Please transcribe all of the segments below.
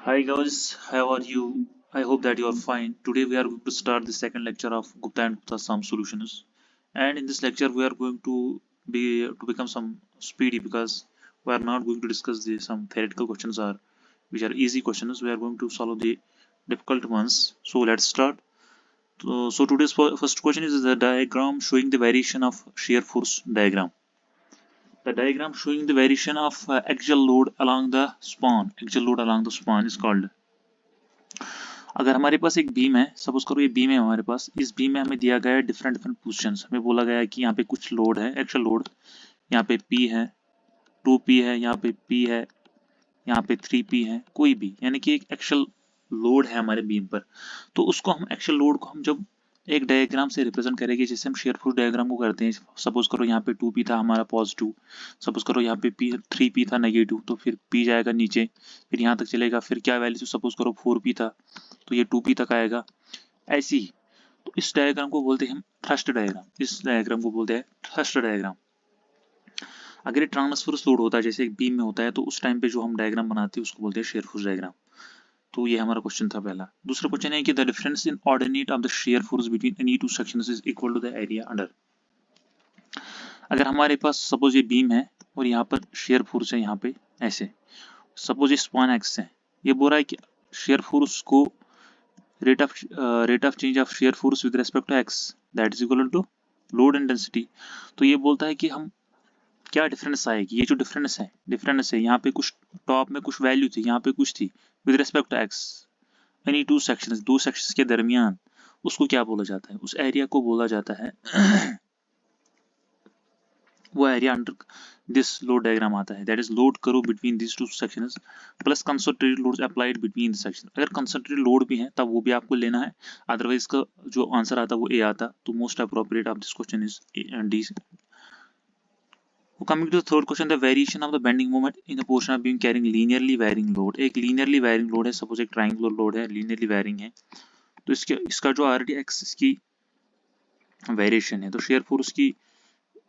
Hi guys, how are you? I hope that you are fine. Today we are going to start the second lecture of Gupta and Gupta Sum Solutions. And in this lecture we are going to become some speedy because we are not going to discuss some theoretical questions or which are easy questions. We are going to solve the difficult ones. So let's start. So today's first question is the diagram showing the variation of shear force diagram. The diagram showing the variation of axial load along the span. Axial load along the span is called. अगर हमारे पास एक beam है, suppose करो ये beam है हमारे पास, इस beam में हमें दिया गया है डिफरेंट डिफरेंट पोजीशंस। हमें बोला गया है कि यहाँ पे कुछ लोड है, एक्चुअल लोड, यहाँ पे P है, 2P है, यहाँ पे P है, यहाँ पे 3P है, कोई भी, यानी कि एक एक्चुअल लोड है हमारे बीम पर। तो उसको हम एक्चुअल लोड को हम जब एक डायग्राम से रिप्रेजेंट करेंगे, जैसे हम शेयर फोर्स डायग्राम को करते हैं। सपोज करो यहाँ पे 2P था हमारा पॉजिटिव, सपोज करो यहाँ पे 3P था नेगेटिव, तो फिर P जाएगा नीचे, फिर यहाँ तक चलेगा, फिर क्या वैल्यू, सपोज करो 4P था तो ये 2P तक आएगा, ऐसे ही। तो इस डायग्राम को बोलते हैं हम थ्रस्ट डायग्राम। इस डायग्राम को बोलते हैं थ्रस्ट डायग्राम। अगर ये ट्रांसवर्स लोड होता है जैसे एक बीम में होता है, तो उस टाइम पे जो हम डायग्राम बनाते हैं उसको बोलते हैं शेयर फोर्स डायग्राम। तो ये हमारा क्वेश्चन था पहला। दूसरा क्वेश्चन है कि the difference in ordinate of the shear force between any two sections is equal to the area under. अगर हमारे पास सपोज ये बीम है और यहाँ पर शेयर फोर्स है, यहाँ पे ऐसे, सपोज ये स्पान एक्स है, ये बोल रहा है कि शेयर फोर्स को rate of change of shear force with respect to x that is equal to load and density। तो ये बोलता है कि हम क्या डिफरेंस आएगी, ये जो डिफरेंस है यहाँ पे कुछ टॉप में कुछ वैल्यू थी, यहाँ पे कुछ थी, with respect to X, any two sections, दो सेक्शंस के दरमियान, उसको क्या बोला जाता है, उस एरिया को बोला जाता है वो area under this load diagram आता है, दैट इज लोड करो between this two sections plus concentrated loads applied between the section. अगर कंसंट्रेटेड लोड भी है तब वो भी आपको लेना है, अदरवाइज का जो आंसर आता वो ए आता। तो most appropriate of this question is A and D. Coming to the third question, the variation of the bending moment in the portion of beam carrying linearly varying load। एक linearly varying load है, suppose एक triangular load है, linearly varying है, तो इसका जो R D x की variation है, तो शेयर फोर्स की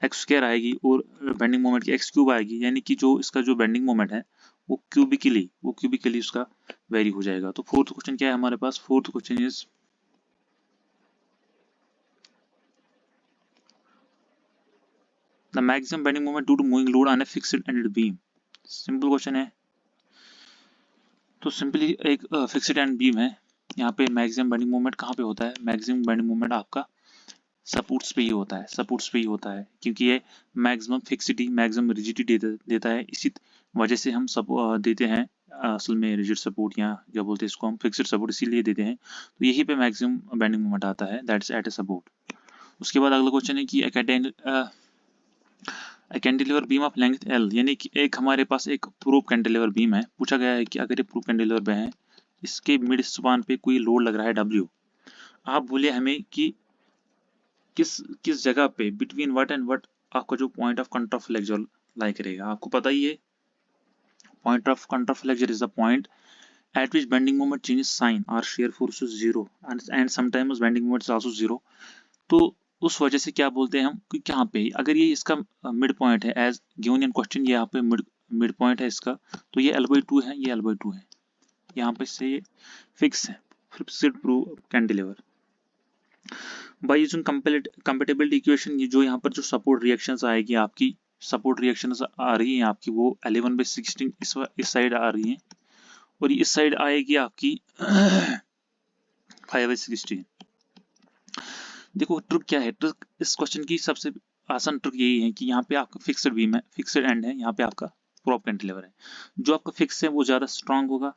एक्स स्क्वायर आएगी और बेंडिंग मोमेंट की एक्स क्यूब आएगी, यानी कि जो इसका जो बेंडिंग मोमेंट है वो क्यूबिकली उसका वेरी हो जाएगा। तो फोर्थ क्वेश्चन क्या है हमारे पास, fourth question is the maximum bending moment due to moving load on a fixed ended beam. Simple question है, तो सिंपली एक फिक्स्ड एंड बीम है, यहाँ पे मैक्सिमम बेंडिंग मोमेंट कहाँ पे होता है, मैक्सिमम बेंडिंग मोमेंट आपका सपोर्ट्स पे ही होता है, सपोर्ट्स पे ही होता है, क्योंकि ये मैक्सिमम फिक्सिटी मैक्सिमम रिजिडिटी देता है, इसी वजह से हम सब देते हैं असल में रिजिड सपोर्ट, या क्या बोलते हैं इसको हम फिक्स्ड सपोर्ट इसीलिए देते हैं। तो यही पे मैक्सिमम बेंडिंग मोमेंट आता है, दैट्स एट ए सपोर्ट। उसके बाद अगला क्वेश्चन है कि cantilever beam of length L, यानी कि एक हमारे पास एक प्रूफ कैंटिलीवर बीम है, पूछा गया है कि अगर ये प्रूफ कैंटिलीवर पे है, इसके मिड स्पान पे कोई लोड लग रहा है डब्ल्यू, आप बोले हमें कि किस जगह पे बिटवीन व्हाट एंड व्हाट आपका जो पॉइंट ऑफ कंट्रोल फ्लेक्चर लाई करेगा। आपको पता ही है point of control flexure is the point at which bending moment changes sign or shear force is zero and sometimes bending moment is also zero। तो उस वजह से क्या बोलते हैं हम कि यहाँ पे अगर ये इसका मिड पॉइंट है एज गिवन इन क्वेश्चन, ये यहाँ पे मिड पॉइंट है इसका, तो ये L/2 है, ये L/2 है, यहाँ पे से ये फिक्स है, fixed proof cantilever. By using compatibility equation, ये जो यहाँ पर जो सपोर्ट रिएक्शंस आएगी आपकी, सपोर्ट रिएक्शंस आ रही है आपकी वो 11/16 इस साइड आ रही है, और इस साइड आएगी आपकी 5/16। देखो ट्रिक क्या है, ट्रिक इस क्वेश्चन की सबसे आसान ट्रिक यही है कि यहाँ पे आपका फिक्स्ड बीम है, फिक्स्ड एंड है, यहाँ पे आपका प्रूफ कैंटिलीवर है। जो आपका फिक्स है वो ज्यादा स्ट्रांग होगा,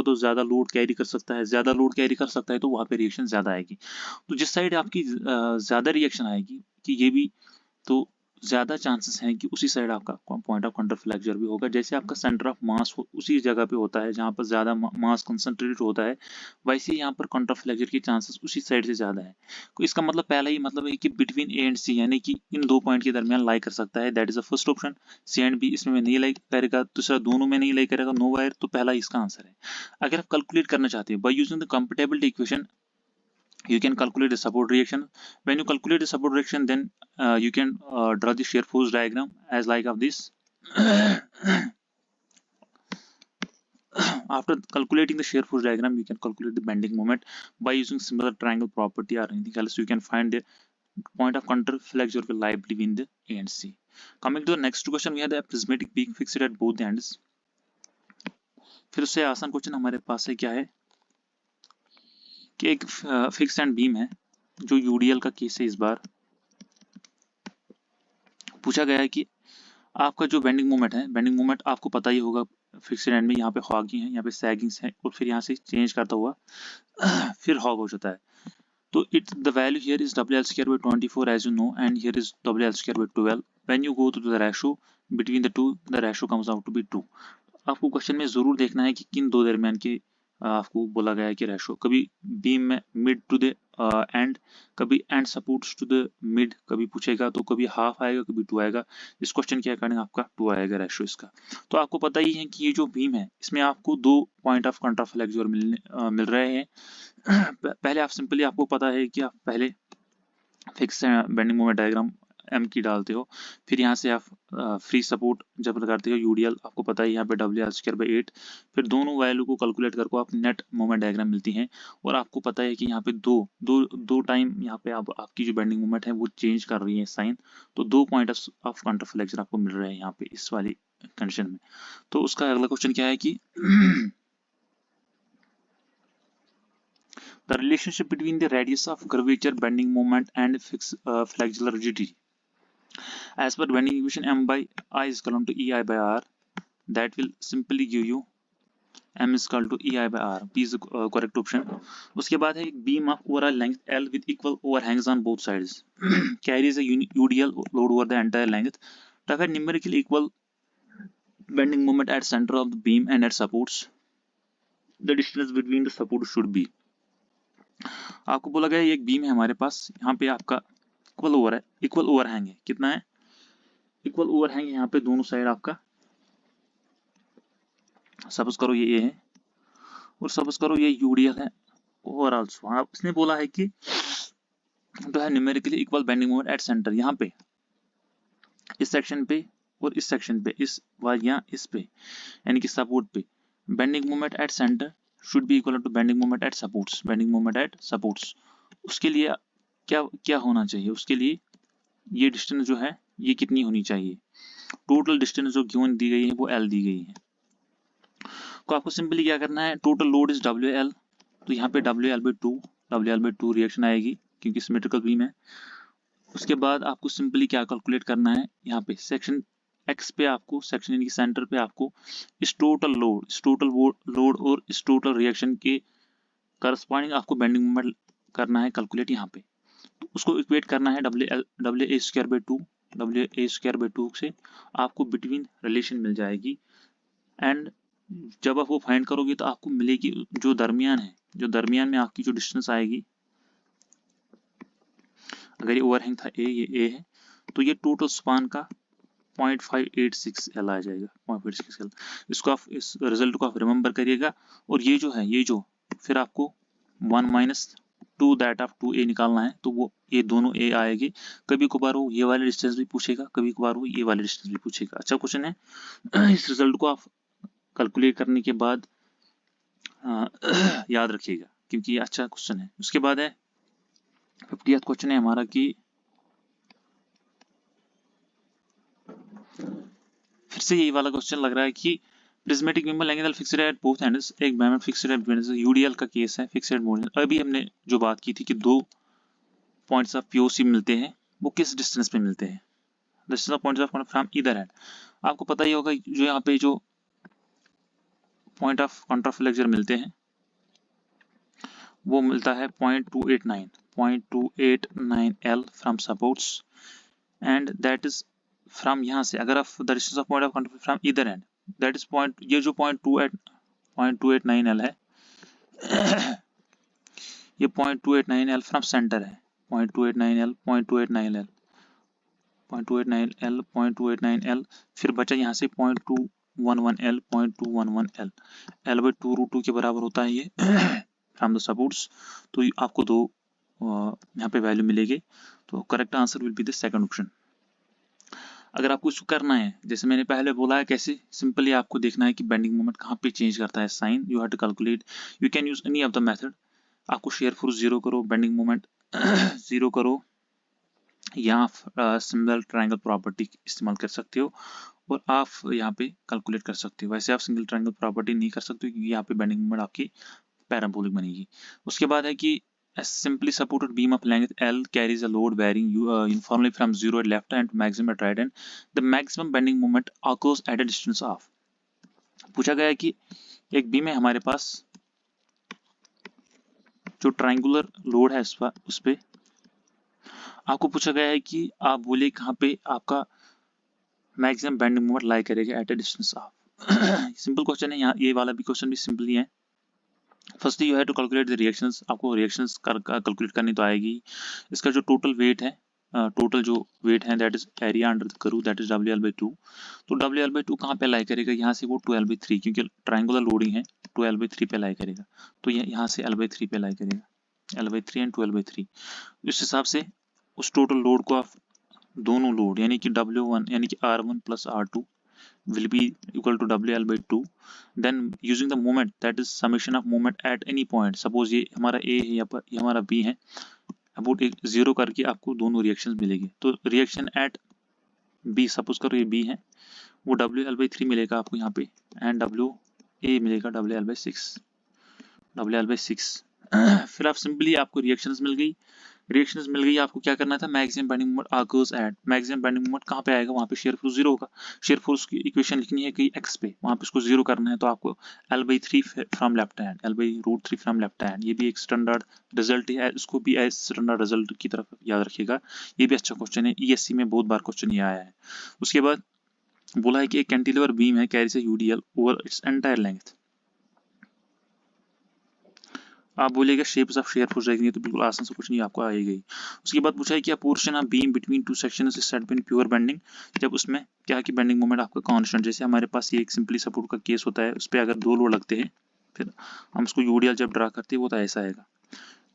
तो ज्यादा लोड कैरी कर सकता है, ज्यादा लोड कैरी कर सकता है, तो वहां पे रिएक्शन ज्यादा आएगी। तो जिस साइड आपकी ज्यादा रिएक्शन आएगी कि ये भी, तो ज्यादा चांसेस हैं कि उसी साइड आपका पॉइंट ऑफ कंट्रोल फ्लेक्चर भी होगा। जैसे आपका सेंटर ऑफ मास उसी जगह पे होता है जहां पर ज्यादा मास कंसंट्रेटेड होता है, वैसे ही यहाँ पर कंट्रोल फ्लेक्चर की चांसेस उसी साइड से ज्यादा है। तो इसका मतलब पहला ही मतलब है कि बिटवीन ए एंड सी, यानी कि इन दो पॉइंट के दरमियान लाई कर सकता है, that is the first option. C and B इसमें नहीं लाई करेगा, दूसरा दोनों में नहीं लाई करेगा, नो वायर, तो पहला इसका आंसर है। अगर आप कैलकुलेट करना चाहते हैं by using the compatibility equation, you can calculate the support reaction। when you calculate the support reaction, then you can draw the shear force diagram as like of this। After calculating the shear force diagram, you can calculate the bending moment by using similar triangle property or anything else. You can find the point of counterflexure will lie between the A and C. Coming to the next question, we have the prismatic being fixed at both ends. फिर उससे आसान question हमारे पास है क्या है कि एक fix and beam है जो यूडीएल का केस है। इस बार पूछा गया है कि आपका जो बेंडिंग मोमेंट है, बेंडिंग मोमेंट आपको पता ही होगा फिक्स्ड एंड में, यहाँ पे हॉगिंग है, यहाँ पे सैगिंग्स है और फिर यहाँ से चेंज करता हुआ फिर हॉग हो जाता है। तो it the value here is WL square by 24 as you know, and here is WL square by 12. When you go to the ratio between the two, the ratio comes out to be 2. आपको question में जरूर देखना है कि किन दो दरमियान के आपको बोला गया है कि रेशो, कभी बीम में मिड टू द एंड, कभी end supports to the mid कभी पूछेगा, तो कभी हाफ आएगा, कभी 2 आएगा। इस क्वेश्चन के अकॉर्डिंग आपका 2 आएगा रेशो इसका। तो आपको पता ही है कि ये जो बीम है इसमें आपको 2 पॉइंट ऑफ कॉन्ट्राफ्लेक्सर मिल रहे हैं। पहले आप सिंपली, आपको पता है कि आप पहले fix bending moment diagram M की डालते हो, फिर यहाँ से आप फ्री सपोर्ट जब करते हो यूडीएल, आपको पता है यहाँ पे WL स्क्वायर बाई 8, फिर दोनों वैल्यू को कैलकुलेट करके आप नेट मोमेंट डायग्राम मिलती है। और आपको पता है कि यहाँ पे दो टाइम यहाँ पे आपकी जो बेंडिंग मोमेंट है वो चेंज कर रही है साइन, तो 2 पॉइंट ऑफ कॉन्ट्राफ्लेक्सर आपको मिल रहे हैं यहाँ पे इस वाली कंडीशन में। तो उसका अगला क्वेश्चन क्या है कि the relationship between the radius of curvature, bending moment and fixed flexural rigidity. As per bending equation, m by I is equal to EI by R. That will simply give you m is equal to EI by R. P is the correct option. उसके बाद है एक beam of overall length L with equal overhangs on both sides carries a UDL load over the entire length. To have numerically equal bending moment at center of the beam and at supports, the distance between the supports should be. आपको बोला गया एक beam है हमारे पास, यहाँ पे आपका equal overhang है। कितना है? इक्वल ओवरहैंग है यहाँ पे दोनों साइड आपका। सपोज करो ये ए है और सपोज करो ये यूडीएल है और आल्सो इसने बोला है कि तो है numerically equal bending moment at centre, यहाँ पे इस सेक्शन पे और इस सेक्शन पे, इस या इस पे यानी कि सपोर्ट पे bending moment at centre should be equal to bending moment at supports, bending moment at supports। उसके लिए क्या होना चाहिए? उसके लिए ये डिस्टेंस जो है ये कितनी होनी चाहिए? टोटल डिस्टेंस जो गिवन दी गई है वो L दी गई है। तो आपको सिंपली क्या करना है, टोटल लोड इज WL, तो यहाँ पे WL/2 रिएक्शन आएगी क्योंकि सिमेट्रिकल बीम है। उसके बाद आपको सिंपली क्या कैलकुलेट करना है, यहाँ पे सेक्शन एक्स पे आपको, सेक्शन यानी कि सेंटर पे आपको इस टोटल लोड और इस टोटल रिएक्शन के करस्पॉन्डिंग आपको बेंडिंग मोमेंट करना है कैलकुलेट यहाँ पे। तो उसको इक्वेट करना है WA स्क्वायर बाई 2 से आपको बिटवीन रिलेशन मिल जाएगी। एंड जब आप वो फाइंड करोगे तो आपको मिलेगी जो दरमियान में आपकी जो डिस्टेंस आएगी, अगर ये ओवरहैंग था ये ए है तो ये टोटल स्पान का 0.586 L आ जाएगा, 0.586 L। इसको आप, इस रिजल्ट को आप रिमेंबर करिएगा। और ये जो फिर आपको 1 - 2 दैट ऑफ 2A निकालना है, तो वो ये दोनों A आएगी। कभी कभार वो ये वाले डिस्टेंस भी पूछेगा, कभी कभार वो ये वाले डिस्टेंस भी पूछेगा। अच्छा क्वेश्चन है। इस रिजल्ट को आप कैलकुलेट करने के बाद याद रखिएगा क्योंकि ये अच्छा क्वेश्चन है। उसके बाद है 50th क्वेश्चन है हमारा कि फिर से यही वाला क्वेश्चन लग रहा है कि प्रिज्मेटिक बीम लैंगिकल फिक्स्ड एट बोथ एंड्स, एक beam fixed at ends, UDL का केस है फिक्स्ड मोड। अभी हमने जो बात की थी कि 2 पॉइंट्स ऑफ पीओसी मिलते हैं, वो किस डिस्टेंस पे मिलते हैं? Distance of points of from either and. आपको पता ही होगा जो यहाँ पे जो पॉइंट ऑफ कॉन्ट्राफ्लेक्सर मिलते हैं वो मिलता है 0.289 L from supports, and that is from यहाँ से, अगर आप the distance of point of contraflexure from either end, that is ये जो 0.289 L है ये 0.289 L फ्रॉम सेंटर है, 0.289 L, फिर बचा यहाँ से 0.211 L, 0.211 L, L/2√2 के बराबर होता है ये फ्रॉम द सपोर्ट्स। तो आपको 2 यहाँ पे वैल्यू मिलेगी, तो correct answer will be the second option. अगर आपको इसको करना है, जैसे मैंने पहले बोला है, कैसे सिंपली आपको देखना है कि बेंडिंग मोमेंट कहाँ पे चेंज करता है sign, you have to calculate, you can use any of the method. आपको शेयर फोर्स 0 करो, बेंडिंग मोमेंट 0 करो, या सिंगल ट्रायंगल प्रॉपर्टी इस्तेमाल कर सकते हो और आप यहाँ पे कैलकुलेट कर सकते हो। वैसे आप सिंगल ट्रायंगल प्रॉपर्टी नहीं कर सकते क्योंकि यहाँ पे बेंडिंग मोमेंट आपकी पैराबोलिक बनेगी। उसके बाद है कि a simply supported beam of length L carries a load varying uniformly from 0 at left hand to maximum at right hand. The maximum bending moment occurs at a distance of। पूछा गया है कि एक बीम है हमारे पास, जो triangular load है उस पे आपको पूछा गया है कि आप बोले कहाँ पे आपका मैक्सिमम बेंडिंग मोमेंट लाई करेगा at a distance of. Simple question है, यहाँ ये वाला भी क्वेश्चन भी सिंपली है। Firstly you have to calculate the reactions, आपको रिएक्शंस कैलकुलेट करनी तो आएगी। इसका जो टोटल वेट है, टोटल जो वेट है that is area under the curve, that is WL/2। तो WL/2 कहाँ पे लाई करेगा, यहाँ से वो 2L/3, क्योंकि ट्रायंगुलर लोडिंग है, 2L/3 पे लाई करेगा। तो ये यहाँ से L/3 पे लाई करेगा, L/3 एंड 2L/3। इस हिसाब से उस टोटल लोड को आप दोनों लोड यानी कि W1 यानी कि R1 plus R2 will be equal to WL/2, then using the moment, that is summation of moment at any point, suppose ये हमारा A है, ये हमारा B है, अबाउट 0 करके आपको दोनों रिएक्शंस मिलेगी। तो रिएक्शन एट B, सपोज करो ये B है, वो WL/3 मिलेगा आपको यहाँ पे, एंड WA मिलेगा WL/6। फिर आप सिंपली आपको रिएक्शंस मिल गई, आपको क्या करना था, maximum bending moment occurs at, maximum bending moment कहाँ पे आएगा, वहाँ पे शेयर फोर्स 0 होगा। शेयर फोर्स की इक्वेशन लिखनी है कहीं x पे, वहाँ पे इसको 0 करना है, तो आपको L/3 from left hand, L/√3 from left hand, ये भी एक स्टैंडर्ड रिजल्ट है, इसको भी एज स्टैंडर्ड रिजल्ट की तरफ याद रखिएगा। ये भी अच्छा क्वेश्चन है, ESC में बहुत बार क्वेश्चन ये आया है। उसके बाद बोला है कि एक कैंटिलीवर बीम है carries a UDL over its entire length. आप बोलिएगा शेप्स ऑफ शेयर फोर्स रहेंगे, तो बिल्कुल आसान से कुछ नहीं आपको आएगी। उसके बाद पूछा है कि portion of beam between two sections is set in pure bending, जब उसमें क्या है कि बेंडिंग मोमेंट आपका कांस्टेंट, जैसे हमारे पास ये एक सिंपली सपोर्ट का केस होता है, उस पर अगर दो लोड लगते हैं, फिर हम उसको यूडीएल जब ड्रा करते हैं वो तो ऐसा आएगा।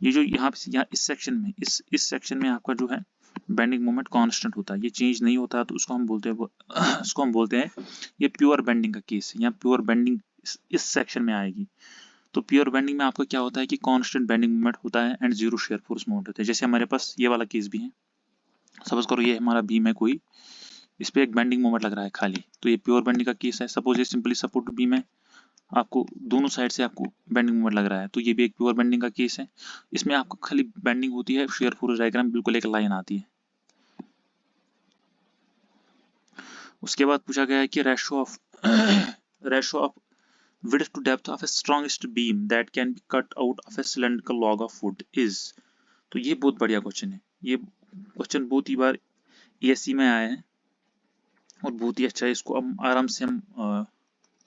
ये जो यहाँ इस सेक्शन में इस सेक्शन में आपका जो है बेंडिंग मोमेंट कांस्टेंट होता है, ये चेंज नहीं होता, तो उसको हम बोलते हैं ये प्योर बेंडिंग का केस है, या प्योर बेंडिंग इस सेक्शन में आएगी। तो प्योर बेंडिंग में आपका क्या होता है कि कांस्टेंट बेंडिंग मोमेंट होता है एंड 0 शेयर फोर्स मोमेंट होता है। जैसे हमारे पास ये वाला केस भी है, सपोज करो ये हमारा बीम है कोई, इस पे एक बेंडिंग मोमेंट लग रहा है खाली, तो ये प्योर बेंडिंग का केस है। सपोज ये सिंपली सपोर्ट बीम है, आपको दोनों साइड से आपको बेंडिंग मोमेंट लग रहा है, तो ये भी एक प्योर बेंडिंग का केस है। इसमें आपको खाली बेंडिंग होती है, शेयर फोर्स डायग्राम बिल्कुल एक लाइन आती है। उसके बाद पूछा गया है कि ratio of width to depth of a strongest beam that can be cut out of a cylindrical log of wood is। तो ये बहुत बढ़िया क्वेश्चन है, ये क्वेश्चन बहुत ही बार ESC में आया है और बहुत ही अच्छा है। इसको हम आराम से हम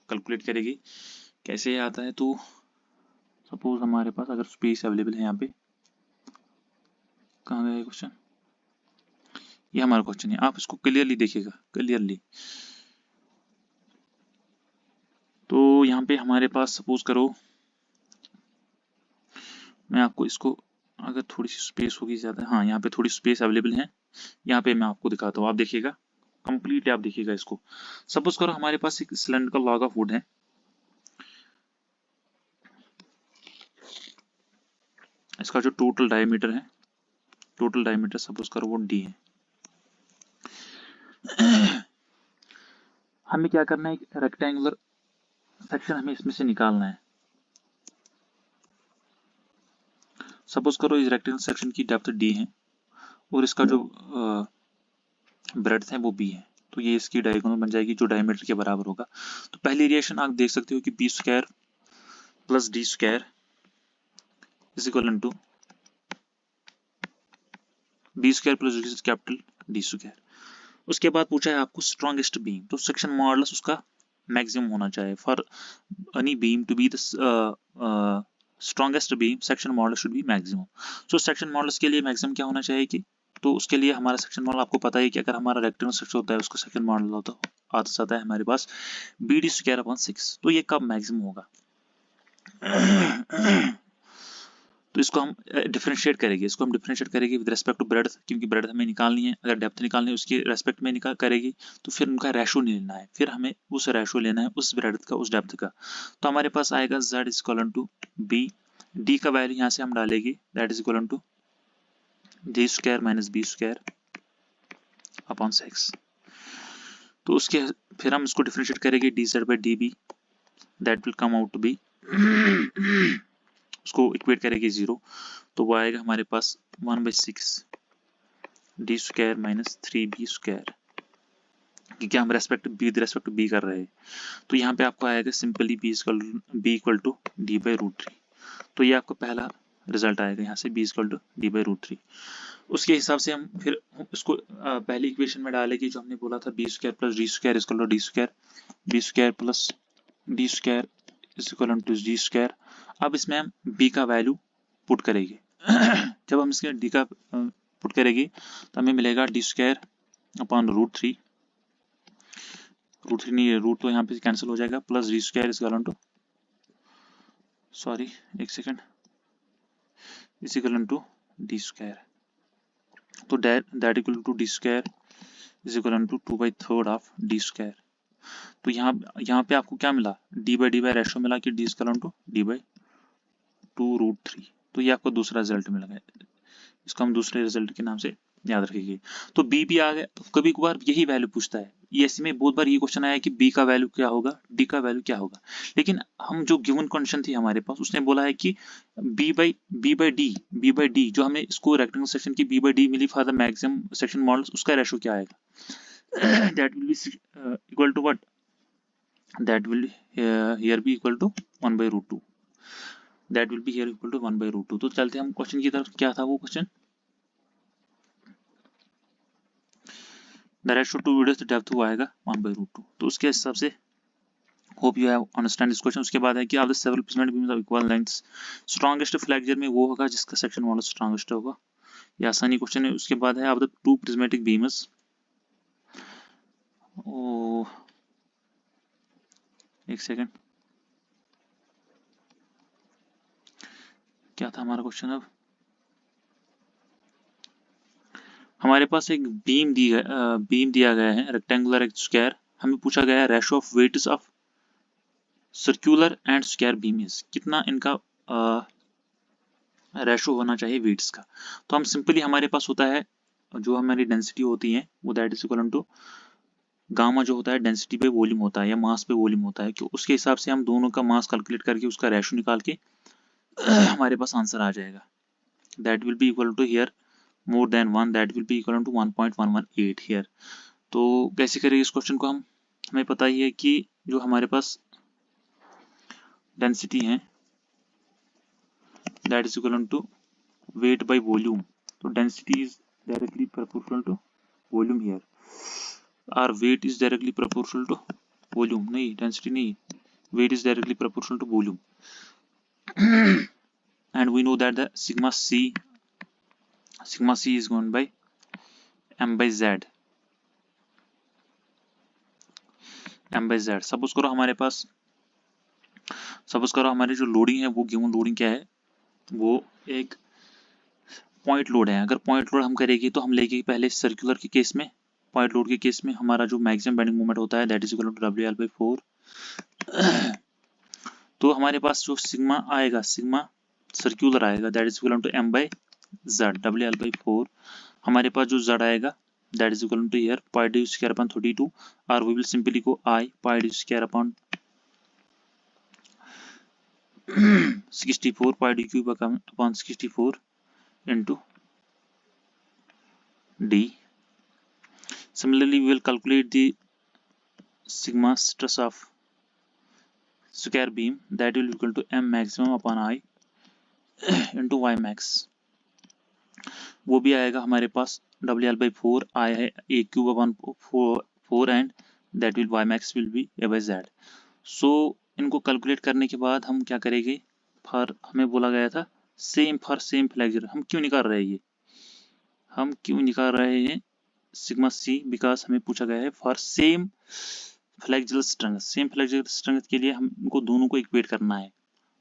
कैलकुलेट करेंगे कैसे आता है। तो सपोज हमारे पास अगर स्पेस अवेलेबल है, यहाँ पे कहाँ गया क्वेश्चन, ये हमारा क्वेश्चन है, आप इसको क्लियरली देखिएगा क्लियरली। तो यहाँ पे हमारे पास सपोज करो, मैं आपको इसको अगर थोड़ी सी स्पेस होगी ज़्यादा, हाँ यहाँ पे थोड़ी स्पेस अवेलेबल है, यहाँ पे मैं आपको दिखाता हूँ, आप देखिएगा कंप्लीट, आप देखिएगा इसको। सपोज करो हमारे पास एक सिलेंडर का लॉग ऑफ वुड है, इसका जो टोटल डायमीटर है, टोटल डायमीटर सपोज करो वो D है। हमें क्या करना है, एक रेक्टेंगुलर सेक्शन हमें इसमें से निकालना है। सपोज करो इस रेक्टेंगुलर सेक्शन की डेप्थ D है और इसका जो ब्रेड्थ है वो B है, तो ये इसकी डायगोनल बन जाएगी जो डायमीटर के बराबर होगा। तो पहली रिएक्शन आप देख सकते हो कि B² plus D² is equal to B² plus capital D²। उसके बाद पूछा है आपको स्ट्रॉन्गेस्ट बीम, तो सेक्शन मॉडुलस उसका मैक्सिमम होना चाहिए। For any beam to be the strongest beam section modulus should be maximum. So section modulus के लिए मैक्सिमम क्या होना चाहिए कि, तो उसके लिए हमारा सेक्शन मॉडल आपको पता है कि अगर हमारा रेक्टेंगुलर सेक्शन होता है उसका सेक्शन मॉडल आता है हमारे पास BD²/6। तो ये कब मैक्सिमम होगा तो इसको हम डिफरेंशिएट करेंगे, इसको हम डिफरेंशिएट करेंगे विद रेस्पेक्ट टू ब्रेड्थ, क्योंकि ब्रेड्थ हमें निकालनी है, अगर डेप्थ निकालनी है उसके रेस्पेक्ट में करेगी, तो फिर उनका रेशो लेना है, फिर हमें उस रेशो लेना है उस ब्रेड्थ का उस डेप्थ का। तो हमारे पास आएगा z is equal to B, D का वैल्यू यहाँ से हम डालेंगे, that is equal to D square minus B square upon 6। तो उसके फिर हम इसको डिफरेंशिएट करेंगे D Z by D B, that will come out to be, उसको इक्वेट करेंगे 0, तो वो आएगा हमारे पास 1/6 D square minus 3b square, क्योंकि हम रेस्पेक्ट टू बी कर रहे हैं। तो यहाँ पे आपको आएगा simply b equal to D by root 3। तो ये आपका पहला रिजल्ट आएगा यहाँ से b equal to D by root 3। उसके हिसाब से हम फिर उसको पहली इक्वेशन में डालेंगे जो हमने बोला था b square plus D square equal to D square, b square plus D square is equal to G square. अब इसमें हम b का वैल्यू पुट करेंगे जब हम इसके d का पुट करेंगे तो हमें मिलेगा डी स्क्वायर अपॉन रूट 3 नहीं, रूट तो यहाँ पे कैंसिल हो जाएगा, plus D square is equal to, sorry एक second, is equal to D square, तो that equal to D square is equal to 2/3 of D square. तो यहाँ पे आपको क्या मिला, डी बाई रेशो मिला कि D equal to D by 2 root 3। तो ये आपको दूसरा रिजल्ट मिल गया, इसको हम दूसरे रिजल्ट के नाम से याद रखेंगे। तो बी भी आ गया, तो कभी कभार यही वैल्यू पूछता है, ये ऐसे में बहुत बार ये क्वेश्चन आया कि बी का वैल्यू क्या होगा, डी का वैल्यू क्या होगा, लेकिन हम जो गिवन कंडीशन थी हमारे पास उसने बोला है कि बी बाई डी जो हमें इसको रेक्टेंगल सेक्शन की बी बाई डी मिली for the maximum section modulus, उसका रेशो क्या आएगा, that will be equal to what, that will here be equal to 1/√2, that will be here equal to 1/√2। तो चलते हम क्वेश्चन की तरफ, क्या था वो question, the ratio two videos depth वो आएगा 1/√2। तो उसके हिसाब से hope you have understand this question. उसके बाद है कि of the several prismatic beams of equal lengths strongest flexure में वो होगा जिसका सेक्शन मॉडुलस स्ट्रॉन्गेस्ट होगा, ये आसानी क्वेश्चन है। उसके बाद है of the two prismatic beams, ओ एक सेकेंड, क्या था हमारा क्वेश्चन, अब हमारे पास एक बीम दिया गया है रेक्टेंगुलर एक स्क्वायर, हमें पूछा गया है ratio of weights of circular and square beam is, कितना इनका रेशो होना चाहिए वेट्स का। तो हम सिंपली, हमारे पास होता है जो हमारी डेंसिटी होती है वो that is equal to gamma, जो होता है डेंसिटी पे वॉल्यूम होता है या मास पे वॉल्यूम होता है, कि उसके हिसाब से हम दोनों का मास कैलकुलेट करके उसका रेशो निकाल के हमारे पास आंसर आ जाएगा, that will be equal to here more than 1, that will be equal to 1.118 here. तो कैसे करेंगे इस क्वेश्चन को हम, हमें पता ही है कि जो हमारे पास डेंसिटी है that is equal to weight by volume, तो density is directly proportional to volume here, और weight is directly proportional to volume, नहीं डेंसिटी नहीं, weight is directly proportional to volume and we know that the sigma c is given by m by z, suppose करो हमारी जो loading है वो given loading क्या है, वो एक पॉइंट लोड है। अगर पॉइंट लोड हम करेंगे तो हम लेंगे पहले सर्कुलर के केस में, पॉइंट लोड के केस में हमारा जो मैक्सिमम बेंडिंग मोमेंट होता है that is equal to WL/4। तो हमारे पास जो सिग्मा आएगा, सिग्मा सर्कुलर आएगा that is equal to m by z, WL/4। हमारे पास जो z आएगा that is equal to here pi D square upon 32, और we will simply go I pi D square upon 64 pi D cube upon 64 into d. Similarly, we will calculate the sigma stress of square beam, that will be equal to m maximum upon I into y max। वो भी आएगा हमारे पास WL/4, I है a cube upon 4 and that will y max will be a by z। So इनको calculate करने के बाद हम क्या करेंगे, फॉर हमें बोला गया था सेम फॉर सेम फ्लेक्चर, हम क्यों निकाल रहे हैं, हम क्यों निकाल रहे हैं सिग्मा सी, बिकॉज हमें पूछा गया है for same flexural strength, same flexural strength के लिए हमको दोनों को इक्वेट करना है।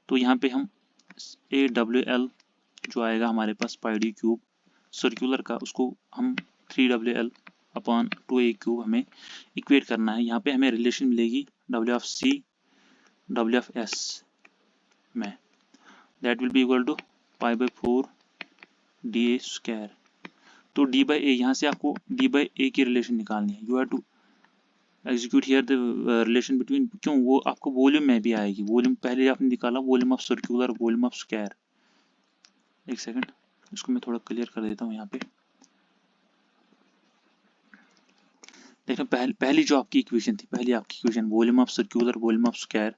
तो यहाँ पे हम AWL जो आएगा हमारे पास पाई डी क्यूब सर्कुलर का, उसको हम 3WL अपॉन 2A क्यूब हमें इक्वेट करना है। यहाँ पे हमें रिलेशन मिलेगी W(C) W(S) में, that will be equal to π/4 dA²। तो D/A, यहाँ से आपको D/A की रिलेशन निकालनी है। You have to execute here the relation between, क्यों, वो आपको वॉल्यूम में भी आएगी। वॉल्यूम पहले आपने निकाला, volume of circular, volume of square. एक सेकंड, इसको मैं थोड़ा क्लियर कर देता हूँ यहाँ पे। देखो पहली जो आपकी इक्वेशन थी, पहली आपकी equation volume of circular volume of square,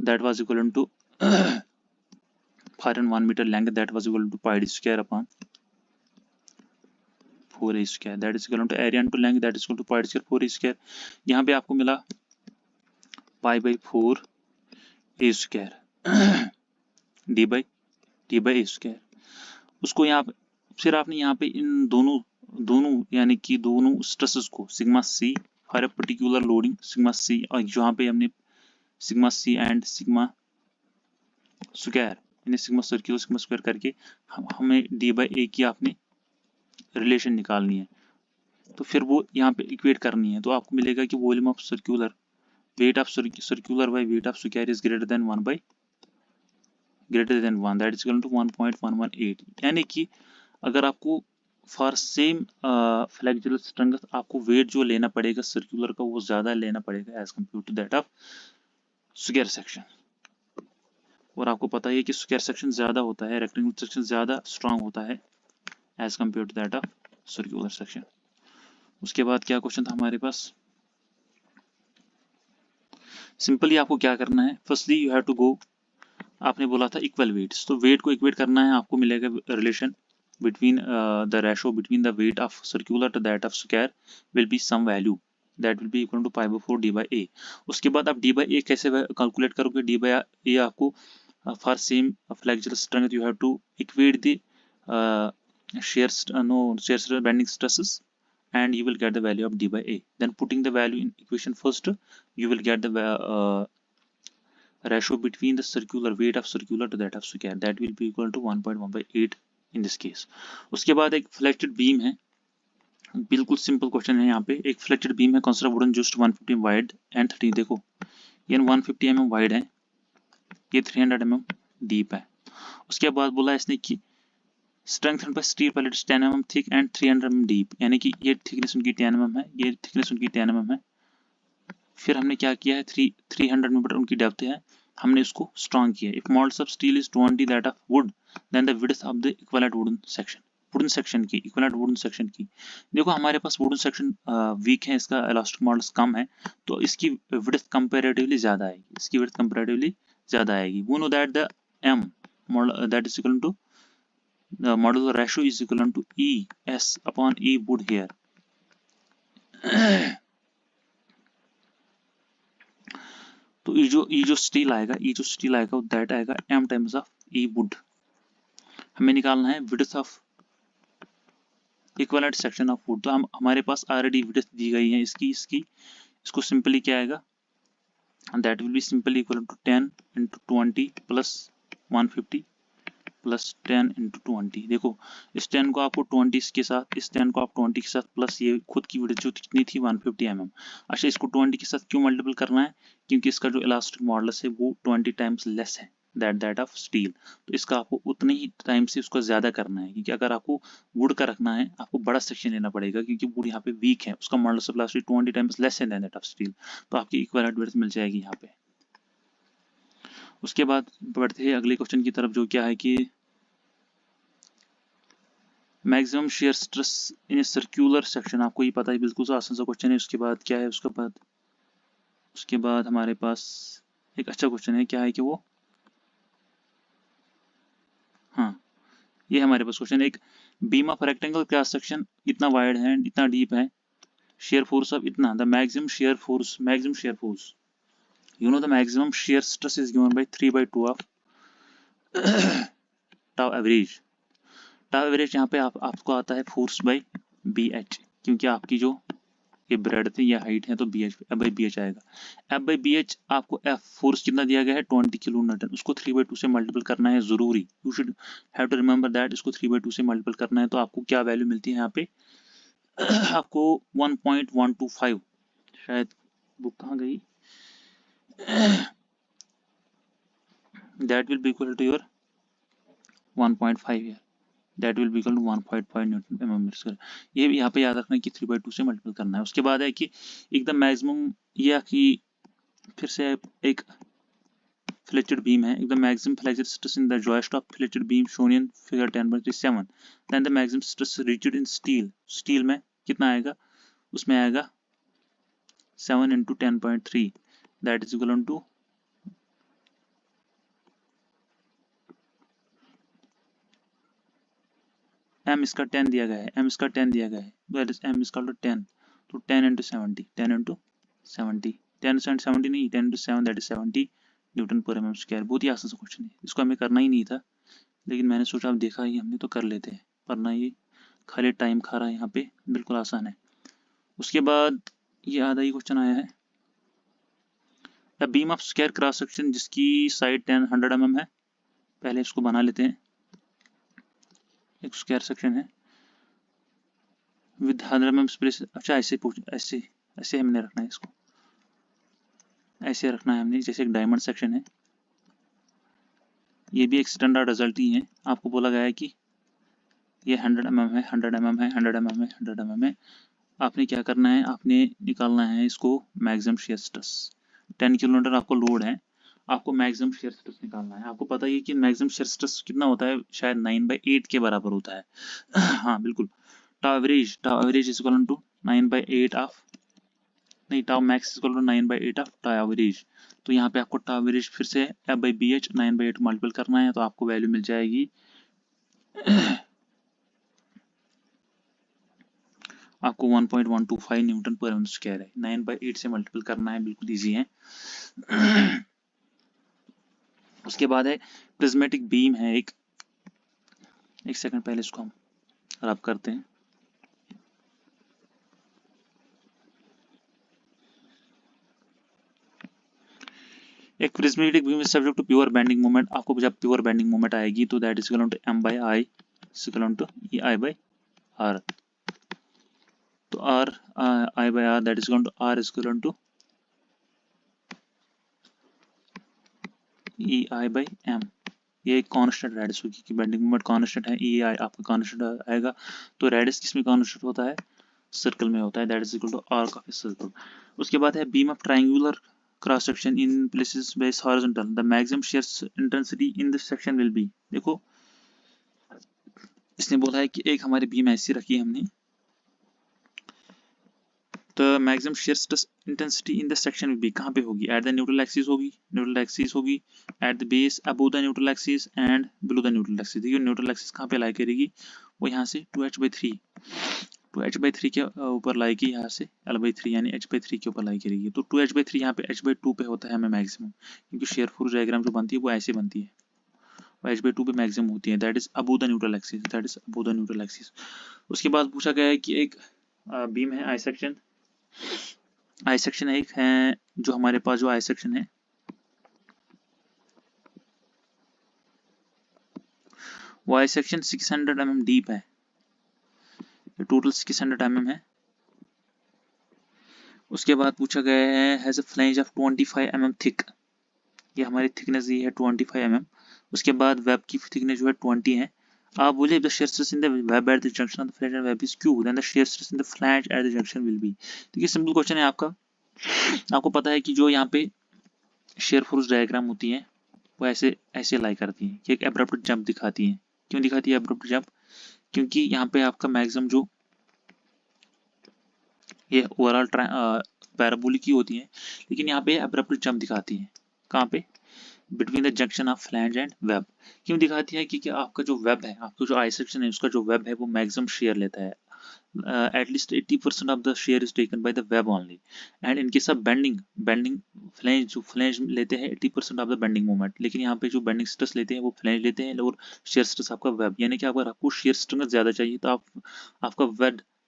that was equal to 4 and 1 meter length, that was equal to πd² upon 4a², that is equal to area into length, that is equal to πd² 4a²। यहाँ पे आपको मिला π/4 a² d/a²। उसको यहाँ पे फिर आपने यहाँ पे इन दोनों यानी कि दोनों स्ट्रेसेस को sigma C for a particular loading, sigma C, और जहाँ पे हमने sigma C and sigma square यानी सिग्मा सर्कुलर सिग्मा स्क्वायर करके हमें D/A की आपने रिलेशन निकालनी है। तो फिर वो यहाँ पे इक्वेट करनी है। तो आपको मिलेगा कि volume of circular weight of circular by weight of square is greater than 1, that is equal to 1.118। यानी कि अगर आपको फॉर सेम फ्लेक्सुरल स्ट्रेंथ आपको वेट जो लेना पड़ेगा सर्कुलर का वो ज्यादा लेना पड़ेगा as compare to that of square section. और आपको पता है कि स्क्वायर सेक्शन ज्यादा होता है, रेक्टेंगुलर सेक्शन ज्यादा स्ट्रांग होता है as compare to that of circular section. उसके बाद क्या क्वेश्चन था हमारे पास, सिंपली आपको क्या करना है, firstly you have to go, आपने बोला था इक्वल वेट्स, तो वेट को इक्वेट करना है। आपको मिलेगा relation between the ratio between the weight of circular to that of square will be some value, that will be equal to π/4 D/A। उसके बाद आप D/A कैसे कैलकुलेट करोगे, D/A आपको for same flexural strength you have to equate the shear bending stresses and you will get the value of D/A. Then putting the value in equation first, you will get the ratio between the circular weight of circular to that of square, that will be equal to 1.1/8 in this case. उसके बाद एक फ्लेक्टेड beam है, बिल्कुल simple question है। यहाँ पे एक फ्लेक्टेड beam है, consider wooden just 150 wide and 30, देखो ये 150 mm वाइड है, ये 300 mm डीप है। उसके बाद बोला इसने कि strengthen by steel plates 10 mm thick and 300 mm deep, यानी कि ये थिकनेस उनकी 10 mm है, ये थिकनेस उनकी 10 mm है। फिर हमने क्या किया है, 300 mm उनकी डेप्थ है, हमने उसको स्ट्रॉन्ग किया। If modulus of steel is 20 that of wood then the width of the equivalent wooden section, wooden section की इक्विवेलेंट वुडन सेक्शन की। देखो हमारे पास वुडन सेक्शन वीक है, इसका इलास्टिक मॉडल्स कम है, तो इसकी विड्थ कंपैरेटिवली ज्यादा आएगी, इसकी विड्थ कंपैरेटिवली ज्यादा आएगी। We know that the m model that is equal to the model ratio is equal to ES upon E wood here। तो ये जो स्टील आएगा दैट आएगा m times of E wood। हमें निकालना है width of equivalent section of would. तो हमारे पास ऑलरेडी विड्थ दी गई है इसको सिंपली क्या आएगा, that will be simply equal to 10 into 20 plus 150 plus 10 into 20। देखो इस 10 को आपको 20 के साथ, इस 10 को आप 20 के साथ प्लस ये खुद की विड्थ जो कितनी थी 150 mm। अच्छा, इसको 20 के साथ क्यों मल्टीपल करना है, क्योंकि इसका जो इलास्टिक मॉडुलस है वो 20 टाइम्स लेस है दैट ऑफ स्टील। तो इसका आपको उतने ही टाइम से उसको ज्यादा करना है, क्योंकि अगर आपको वुड का रखना है आपको बड़ा सेक्शन लेना पड़ेगा, क्योंकि वुड यहाँ पे वीक है, उसका modulus of elastic 20 times less है दैट ऑफ स्टील। तो आपकी इक्विवेलेंट विड्थ मिल जाएगी यहाँ पे। उसके बाद बढ़ते हैं अगले क्वेश्चन की तरफ, जो क्या है कि maximum shear stress in a circular section. आपको ये पता है, बिल्कुल आसान सा क्वेश्चन है। उसके बाद क्या है, उसके बाद हमारे पास एक अच्छा क्वेश्चन है, क्या है कि वो, हाँ ये हमारे पास क्वेश्चन, एक beam of rectangle cross section इतना वाइड है इतना डीप है, शेयर फोर्स ऑफ इतना, the maximum shear force you know the maximum shear stress is given by 3/2 of tau average यहाँ पे आपको आता है फोर्स बाय BH, क्योंकि आपकी जो ये ब्रेड है, ये हाइट है, तो B H F by B H आएगा। एफ बाई बी एच आपको एफ फोर्स कितना दिया गया है 20 किलो न्यूटन, उसको 3/2 से मल्टीपल करना है जरूरी, you should have to remember that, इसको 3/2 से मल्टीपल करना है। तो आपको क्या वैल्यू मिलती है यहाँ पे आपको 1.125, शायद बुक कहाँ गई, that will be equal to your 1.5 year, that will be equal to 1.5 newton M square. ये भी यहाँ पे याद रखना है कि 3/2 से मल्टीपल करना है। उसके बाद है कि एकदम मैक्सिमम, यह कि फिर से एक फ्लेक्चर्ड बीम है, एकदम maximum flexure stress in the joist of flexured beam shown in figure 10.37, then the maximum stress reached in steel, steel में कितना आएगा, उसमें आएगा 7 into 10.3, that is equal to m इसका 10 दिया गया है, m इसका 10 दिया गया है, that is m इसका 10, तो 10 into 70, 10 into 70, 10 into 70 नहीं, 10 into 7, that is 70 न्यूटन पर एम स्क्वायर। बहुत ही आसान सा क्वेश्चन है, इसको हमें करना ही नहीं था, लेकिन मैंने सोचा अब देखा ही हमने तो कर लेते हैं, वरना ये खाली टाइम खा रहा है यहाँ पे, बिल्कुल आसान है। उसके बाद ये आधा ही क्वेश्चन आया है, the beam of square cross section जिसकी साइड 100 mm है, पहले इसको बना लेते हैं, एक स्क्वायर सेक्शन है विद 100 mm स्पेस। अच्छा ऐसे पूछ, ऐसे ऐसे हमने रखना है इसको, ऐसे रखना है हमने, जैसे एक डायमंड सेक्शन है, ये भी एक स्टैंडर्ड रिजल्ट ही है। आपको बोला गया है कि ये 100 mm है, 100 mm है, 100 mm है, 100 mm है, आपने क्या करना है, आपने निकालना है इसको मैक्सिमम शियर स्ट्रेस, 10 किलोमीटर आपको लोड है, आपको मैक्सिमम शियर स्ट्रेस निकालना है। आपको पता ही है कि मैक्सिमम शियर स्ट्रेस कितना होता है, शायद 9/8 के बराबर होता है हाँ बिल्कुल, tau average is equal to 9/8 ऑफ, नहीं tau max is equal to 9/8 of tau average. तो यहाँ पे आपको टाउ एवरेज फिर से F by B H 9/8 multiple करना है, तो आपको वैल्यू मिल जाएगी आपको 1.125 न्यूटन पर एम स्क्वायर है, 9/8 से मल्टीपल करना है, बिल्कुल इजी है उसके बाद है प्रिज्मेटिक बीम है, एक सेकंड पहले इसको हम रब करते हैं। एक prismatic beam is subject to pure bending moment, आपको जब प्योर बेंडिंग मोमेंट आएगी तो that is equal to m by i is equal to e i by r, तो r i by r that is equal to r is equal to e i by m, ये constant radius होगी कि bending moment constant है, e i आपका constant आएगा, तो radius किसमें constant होता है, सर्कल में होता है, that is equal to arc of a circle. उसके बाद है beam of triangular cross section in places base horizontal, the maximum shear intensity in this section will be, देखो इसने बोला है कि एक हमारी बीम ऐसी रखी है हमने, तो maximum shear stress intensity in the section will B कहाँ पे होगी, एट द न्यूट्रल एक्सिस होगी, न्यूट्रल एक्सिस होगी, at the base above the neutral axis and below the neutral axis. देखिए न्यूट्रल एक्सिस कहाँ पे लाई करेगी, वो यहाँ से 2h/3 के ऊपर लाएगी, यहाँ से l/3 यानी h/3 के ऊपर लाई करेगी, तो 2h/3 यहाँ पे h/2 पे होता है हमें मैक्सिमम, क्योंकि शेयर फोर्स डायग्राम जो बनती है वो ऐसे बनती है, वो h/2 पे मैक्सिमम होती है, that is above the neutral axis, that is above the neutral axis. उसके बाद पूछा गया है कि एक बीम है आई सेक्शन, एक है जो हमारे पास जो आई सेक्शन है वो आई सेक्शन 600 mm डीप है, टोटल 600 mm है। उसके बाद पूछा गया है has a flange of 25 mm thick, ये हमारी थिकनेस ये है 25 mm। उसके बाद वेब की थिकनेस जो है 20 है। आप बोले the shear stress in the web at the junction of the flange and web is q, then the shear stress in the flange at the junction will be। देखिए simple question है आपका, आपको पता है कि जो यहाँ पे शेयर फोर्स डायग्राम होती है वो ऐसे लाई करती है कि एक एब्रप्ट जंप दिखाती है। क्यों दिखाती है एब्रप्ट जंप, क्योंकि यहाँ पे आपका मैक्सिमम जो ये ओवरऑल पैराबोलिक ही होती है, लेकिन यहाँ पे एब्रप्ट जंप दिखाती है, कहाँ पे, between the junction of flange and web. क्यों दिखाती है, क्योंकि आपका जो वेब है, आपका जो आई सेक्शन है उसका जो वेब है वो मैक्सिमम शेयर लेता है, at least 80% of the share is taken by the web only, and in case of bending flange, जो flange लेते हैं 80% of the bending moment, लेकिन यहाँ पे जो bending stress लेते हैं वो flange लेते हैं और shear stress आपका web, यानी कि अगर आपको shear strength ज्यादा चाहिए तो आपका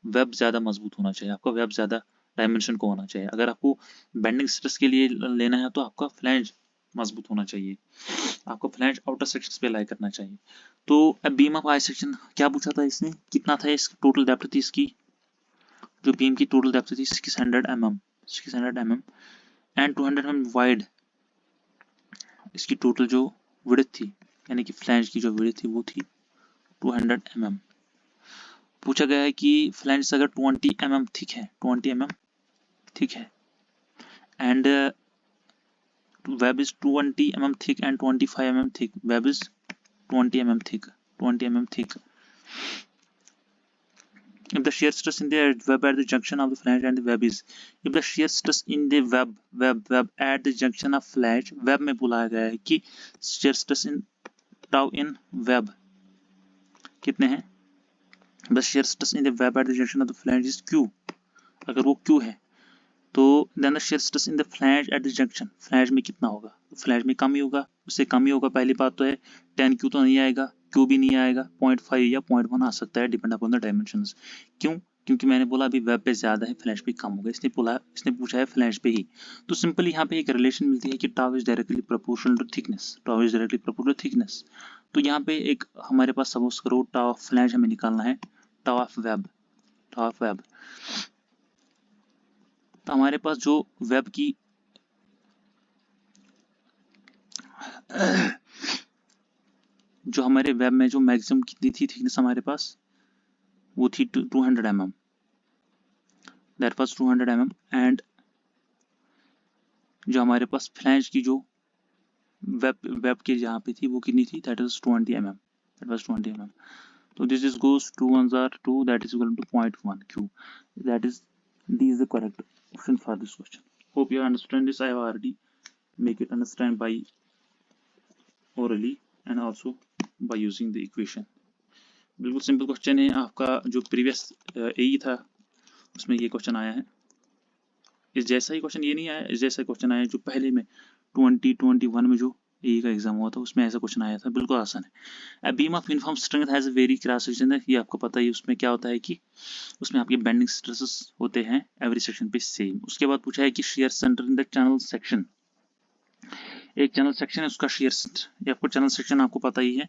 वेब ज्यादा मजबूत होना चाहिए, आपका वेब ज्यादा डायमेंशन को होना चाहिए। अगर आपको बेंडिंग स्ट्रेस के लिए लेना है तो आपका फ्लैंज मजबूत होना चाहिए, आपको फ्लैंज आउटर सेक्शन पे लाई करना चाहिए। तो अब बीम ऑफ आई सेक्शन क्या पूछा था इसने, कितना था इसकी टोटल डेप्थ थी, इसकी जो बीम की टोटल डेप्थ थी 600 mm एंड 200 mm वाइड इसकी टोटल जो विड्थ थी, यानी कि फ्लैंज की जो विड्थ थी वो थी 200 mm। पूछा गया है कि फ्लैंज अगर 20 mm थिक है, 20 mm थिक है and web is 20 mm thick and 25 mm thick, web is 20 mm thick, 20 mm thick. If the shear stress in the web at the junction of the flange and the web is, if the shear stress in the web at the junction of flange, web में बुलाया गया है कि shear stress in tau in web कितने हैं, the shear stress in the web at the junction of the flange is Q, अगर वो Q है तो then the shear stress in the flange at the junction, flange में कितना होगा, flange में कम ही होगा, उससे कम ही होगा। पहली बात तो है 10Q तो नहीं आएगा, Q भी नहीं आएगा, 0.5 या 0.1 आ सकता है डिपेंड अपॉन द डायमेंशंस। क्यों, क्योंकि मैंने बोला अभी वेब पे ज्यादा है, फ्लैंज पे कम होगा, इसने पूछा है फ्लैंज पे ही। तो सिंपली यहाँ पे एक रिलेशन मिलती है कि tau is directly proportional to thickness, tau is directly proportional to thickness. तो यहाँ पे एक हमारे पास सपोज करो टाउ ऑफ फ्लैंज हमें निकालना है, tau of web, tau of web. तो हमारे पास जो वेब की जो हमारे वेब में जो मैक्सिमम कितनी थी थिकनेस हमारे पास, वो थी 200 mm, that was 200 mm and जो हमारे पास फ्लैंज की जो वेब के जहाँ पे थी वो कितनी थी, that was 20 mm, that was 20 mm। तो this is goes 2 1s are 2, that is equal to 0.1 Q, that is D is the correct option for this question. Hope you understand this. I have already make it understand by orally and also by using the equation. बिल्कुल simple question है, आपका जो previous AE था उसमें ये question आया है, इस जैसा ही क्वेश्चन ये नहीं आया, इस जैसा क्वेश्चन आया जो पहले में 2021 में जो AE का एग्जाम हुआ था उसमें ऐसा क्वेश्चन आया था, बिल्कुल आसान है। Beam of uniform strength has a very cross section है, ये आपको पता ही, उसमें क्या होता है कि उसमें आपके बेंडिंग स्ट्रेसेस होते हैं एवरी सेक्शन पे सेम। उसके बाद पूछा है कि share centre in the channel section, एक चैनल सेक्शन है उसका शेयर, ये आपको चैनल सेक्शन आपको पता ही है,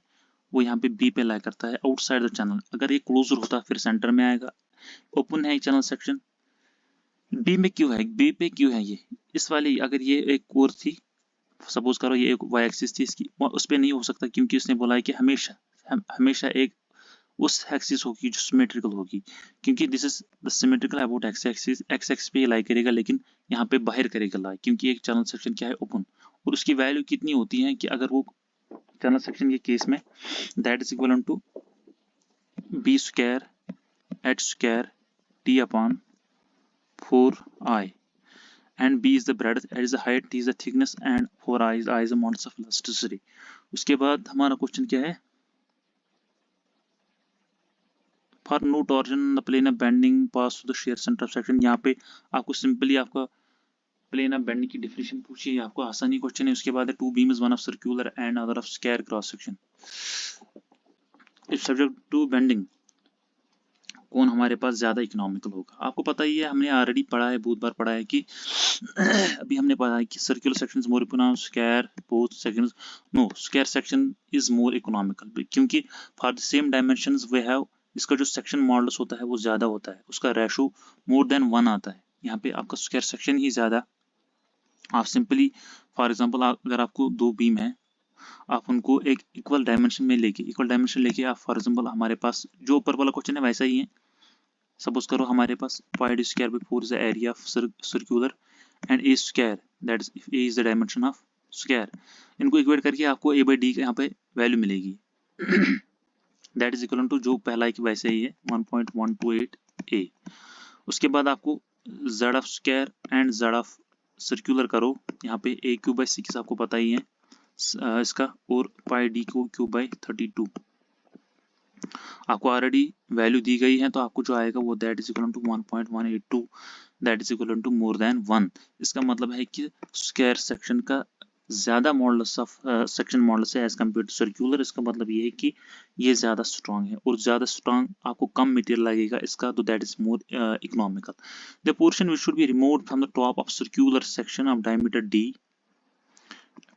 वो यहाँ पे बी पे लाई करता है आउटसाइड द चैनल। अगर ये क्लोजर होता फिर सेंटर में आएगा, ओपन है चैनल सेक्शन, बी में क्यों है, बी पे क्यों है ये, इस वाली अगर ये एक कोर थी, सपोज करो ये एक वाई एक्सिस थी इसकी, उस पर नहीं हो सकता क्योंकि उसने बोला है कि हमेशा एक उस एक्सिस होगी जो सिमेट्रिकल होगी, क्योंकि this is the symmetrical about x axis, x axis पे लाई करेगा लेकिन यहाँ पे बाहर करेगा लाई, क्योंकि एक चैनल सेक्शन क्या है ओपन, और उसकी वैल्यू कितनी होती है कि अगर वो चैनल सेक्शन के केस में that is equal to B square H square T upon 4i, and b is the breadth, h is the height, t is the thickness and 4i is the modulus of elasticity। उसके बाद हमारा question क्या है, for no torsion the plane of bending pass to the shear centre of section. यहाँ पे आपको simply आपका plane of bending की डेफिनेशन पूछी है, आपको आसानी क्वेश्चन है। उसके बाद है two beam is one of circular and other of square cross section, if subject to bending कौन हमारे पास ज्यादा इकोनॉमिकल होगा। आपको पता ही है, हमने ऑलरेडी पढ़ा है, बहुत बार पढ़ा है कि अभी हमने पढ़ा है कि circular section is more economical, square both sections no, square section is more economical, क्योंकि for the same dimensions we have, इसका जो सेक्शन मॉडुलस होता है वो ज्यादा होता है, उसका रेशो मोर देन 1 आता है। यहाँ पे आपका स्क्वायर सेक्शन ही ज्यादा, आप सिंपली फॉर एग्जांपल अगर आपको दो बीम है, आप उनको एक इक्वल डायमेंशन में लेके आप फॉर एग्जांपल हमारे पास जो ऊपर वाला क्वेश्चन है वैसा ही है, सपोज करो हमारे पास pi square by 4 is the area of circular and a square, that is if A is the dimension of square, इनको इक्वेट करके आपको a by d का यहाँ पे वैल्यू मिलेगी दैट इज इक्वल टू जो पहला की वैसे ही है 1.128 a। उसके बाद आपको z of square and z of circular करो, यहाँ पे a क्यूब बाई 6 आपको पता ही है इसका, और पाई d को क्यूब बाई 32 आपको ऑलरेडी वैल्यू दी गई है, तो आपको जो आएगा वो that is equal to 1.182, that is equal to more than 1। इसका मतलब है कि स्क्वायर सेक्शन का ज़्यादा मॉडुलस ऑफ सेक्शन मॉडुलस है एज कम्पेयर टू सर्कुलर। इसका मतलब ये है कि ये ज़्यादा स्ट्रॉन्ग है, और ज़्यादा स्ट्रॉन्ग आपको कम मटेरियल लगेगा इसका, तो that is more economical. The portion which should be removed from the top of circular section of diameter d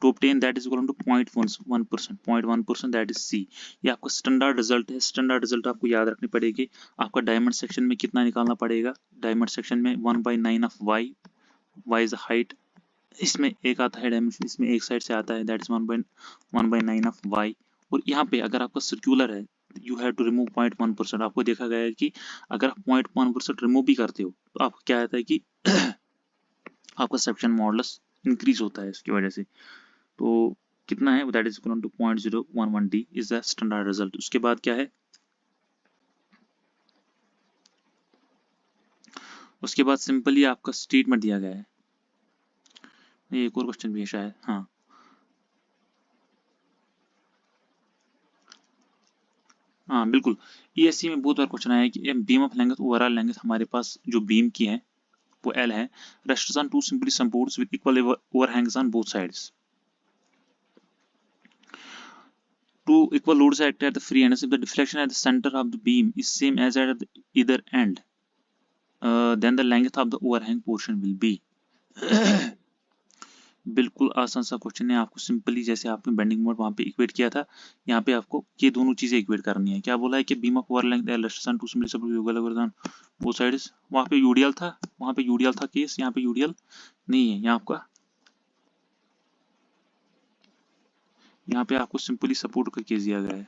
to obtain that is equal to 0.1%, 0.1% that is C। ये आपका standard result है। Standard result आपको याद रखनी पड़ेगी। आपका diamond section में कितना निकालना पड़ेगा? डायमंड सेक्शन में 1/9 of y, y is height, इसमें एक आता है डायमेंशन, इसमें एक साइड से आता है, दैट इज 1/9 ऑफ y। और यहाँ पे अगर आपका सर्कुलर है, यू हैव टू रिमूव 0.1%। आपको देखा गया है कि अगर आप 0.1% रिमूव भी करते हो तो आपको क्या आता है कि आपका सेक्शन मॉडुलस इंक्रीज होता है इसकी वजह से। तो कितना है? That is equal to 0.011 d is the standard result. उसके बाद क्या है? उसके बाद सिंपली आपका स्टेटमेंट दिया गया है। ये एक और क्वेश्चन भी है शायद, हाँ हाँ बिल्कुल। ESC में बहुत बार क्वेश्चन आया है कि beam of length, overall length हमारे पास जो बीम की है वो L है, rests on two simply supports with equal overhangs on both sides. Two equal loads act at the free ends. If the deflection at the center of the beam is same as at the either end, then the length of the overhang portion will be। बिल्कुल आसान सा question है। आपको simply जैसे आपने bending mode वहां पे equate किया था, यहाँ पे आपको ये दोनों चीजें इक्वेट करनी है। क्या बोला है कि beam of over length illustration to simply support both sides. वहां पे यूडीएल था, वहां पे यूडीएल था केस, यहाँ पे यूडीएल नहीं है। यहाँ पे आपको सिंपली सपोर्ट का केस दिया गया है।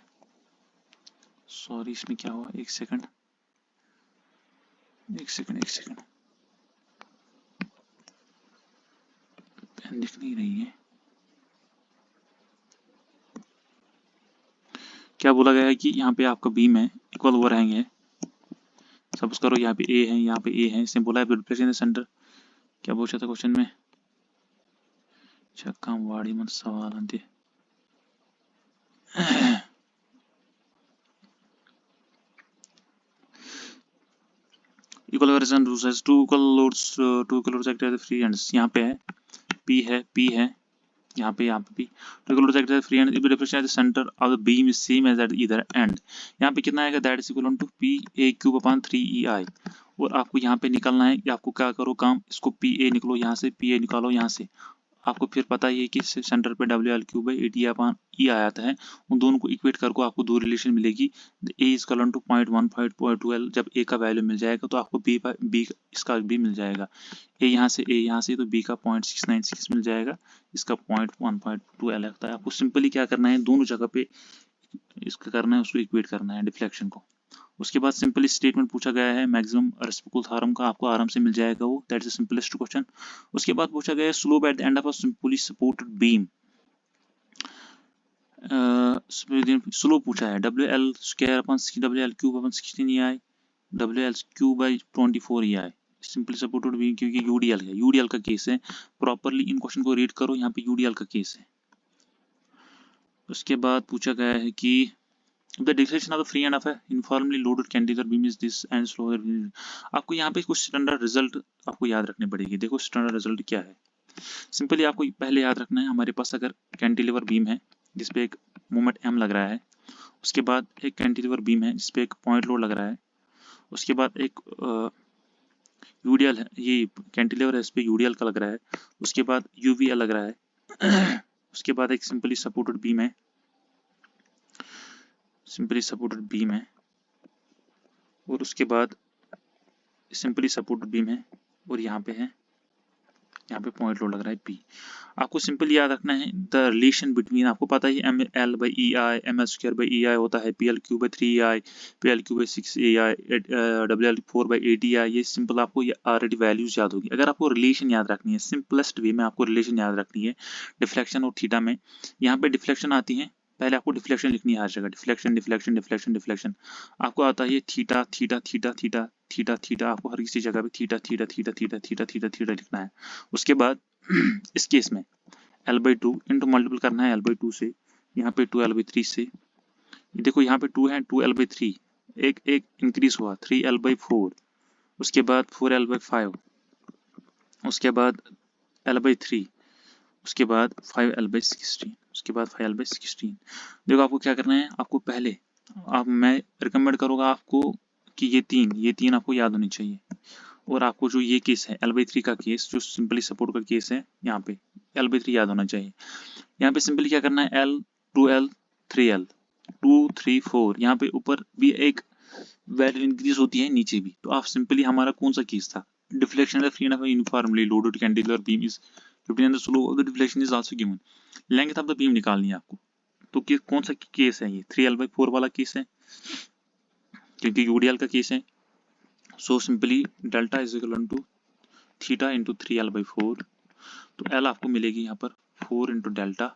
सॉरी, इसमें क्या हुआ? एक सेकंड पेन दिख नहीं रही है। क्या बोला गया है कि यहाँ पे आपका बीम है, इक्वल ओवरहैंग है। सपोज करो यहाँ पे ए है, यहाँ पे ए है, इसने बोला है रिफ्लेक्शन सेंटर। क्या पूछा था क्वेश्चन में? चक्का वाड़ी मत सवाल आते। Equal variation two sides, two equal loads act at the free ends. यहाँ पे है P है यहाँ पे भी। Two equal loads act at the free end, if the deflection at the centre of the beam is same as at either end. यहाँ पे कितना आएगा? That is equal to PA³/3EI। और आपको यहाँ पे निकलना है कि आपको क्या करो काम, इसको PA निकलो यहाँ से, PA निकालो यहाँ से। आपको फिर पता ही है कि सेंटर पे WL³/AT/E आया है। उन दोनों को इक्वेट करके आपको दो रिलेशन मिलेगी। A is equal to 0.1 0.2L। जब A का वैल्यू मिल जाएगा तो आपको B इसका भी मिल जाएगा। A यहाँ से तो B का 0.696 मिल जाएगा, इसका 0.1.2L लगता है। आपको सिंपली क्या करना है, दोनों जगह पे इसका करना है, उसको इक्वेट करना है डिफ्लेक्शन को। उसके बाद सिंपली स्टेटमेंट पूछा गया है मैक्सिमम रेसिप्रोकल थ्योरम का, आपको आराम से मिल जाएगा वो, that is the simplest question. उसके बाद पूछा गया है slope at the end of a simply supported beam. Slope पूछा है WL²/CWL³/16EI, WL³/24EI। Simply supported beam क्योंकि यूडीएल है, यूडीएल का केस है। प्रॉपरली इन क्वेश्चन को रीड करो, यहाँ पे यूडीएल का केस है। उसके बाद पूछा गया है कि the deflection of the free end of a uniformly loaded cantilever beam is this and slower। आपको यहाँ पे कुछ स्टैंडर्ड रिजल्ट आपको याद रखने पड़ेगी। देखो स्टैंडर्ड रिजल्ट क्या है, सिंपली आपको पहले याद रखना है। हमारे पास अगर कैंटिलीवर बीम है जिसपे एक मोमेंट M लग रहा है, उसके बाद एक कैंटिलीवर बीम है जिसपे एक पॉइंट लोड लग रहा है, उसके बाद एक यूडीएल है, ये कैंटिलीवर है, इस पे यूडीएल का लग रहा है, उसके बाद यूवीएल लग रहा है, उसके बाद एक सिंपली सपोर्टेड बीम है, और उसके बाद सिंपली सपोर्टेड बीम है, और यहाँ पे पॉइंट लोड लग रहा है P। आपको सिंपली याद रखना है द रिलेशन बिटवीन, आपको पता ही ML/EI, ML²/EI होता है, PL³/3EI, PL³/6EI, WL4/8EI। ये सिंपल आपको ये ऑलरेडी वैल्यूज याद होगी। अगर आपको रिलेशन याद रखनी है, सिंपलेस्ट वे में आपको रिलेशन याद रखनी है डिफ्लेक्शन और थीटा में। यहाँ पे डिफ्लेक्शन आती है, पहले आपको डिफ्लेक्शन लिखनी है हर जगह, डिफ्लेक्शन। आपको आता है theta theta theta theta theta theta, आपको हर किसी जगह पे theta theta theta theta theta theta theta लिखना है। उसके बाद इस केस में L/2 इंटू मल्टीपल करना है L/2 से, यहाँ पे 2L/3 से। देखो यहाँ पे 2 है, 2L/3 एक इंक्रीज हुआ 3L/4, उसके बाद 4L/5, उसके बाद L/3, उसके बाद 5L/16, उसके बाद 5L/16। देखो आपको क्या करना है, आपको पहले मैं रिकमेंड करूँगा आपको कि ये तीन आपको याद होनी चाहिए। और आपको जो ये केस है L/3 का केस, जो सिंपली सपोर्ट का केस है, यहाँ पे L/3 याद होना चाहिए। यहाँ पे सिंपली क्या करना है, L 2L 3L 2 3 4, यहाँ पे ऊपर भी एक वैल्यू इंक्रीज होती है, नीचे भी। तो आप सिंपली, हमारा कौन सा केस था, deflection free and uniformly loaded cantilever beam is 15 and the slope of the deflection is also given, length of the beam निकालनी है आपको। तो कौन सा केस है ये, 3L/4 वाला केस है, क्योंकि यूडीएल का केस है। So simply delta is equal to theta into 3L/4। तो एल आपको मिलेगी यहाँ पर 4 इंटू डेल्टा,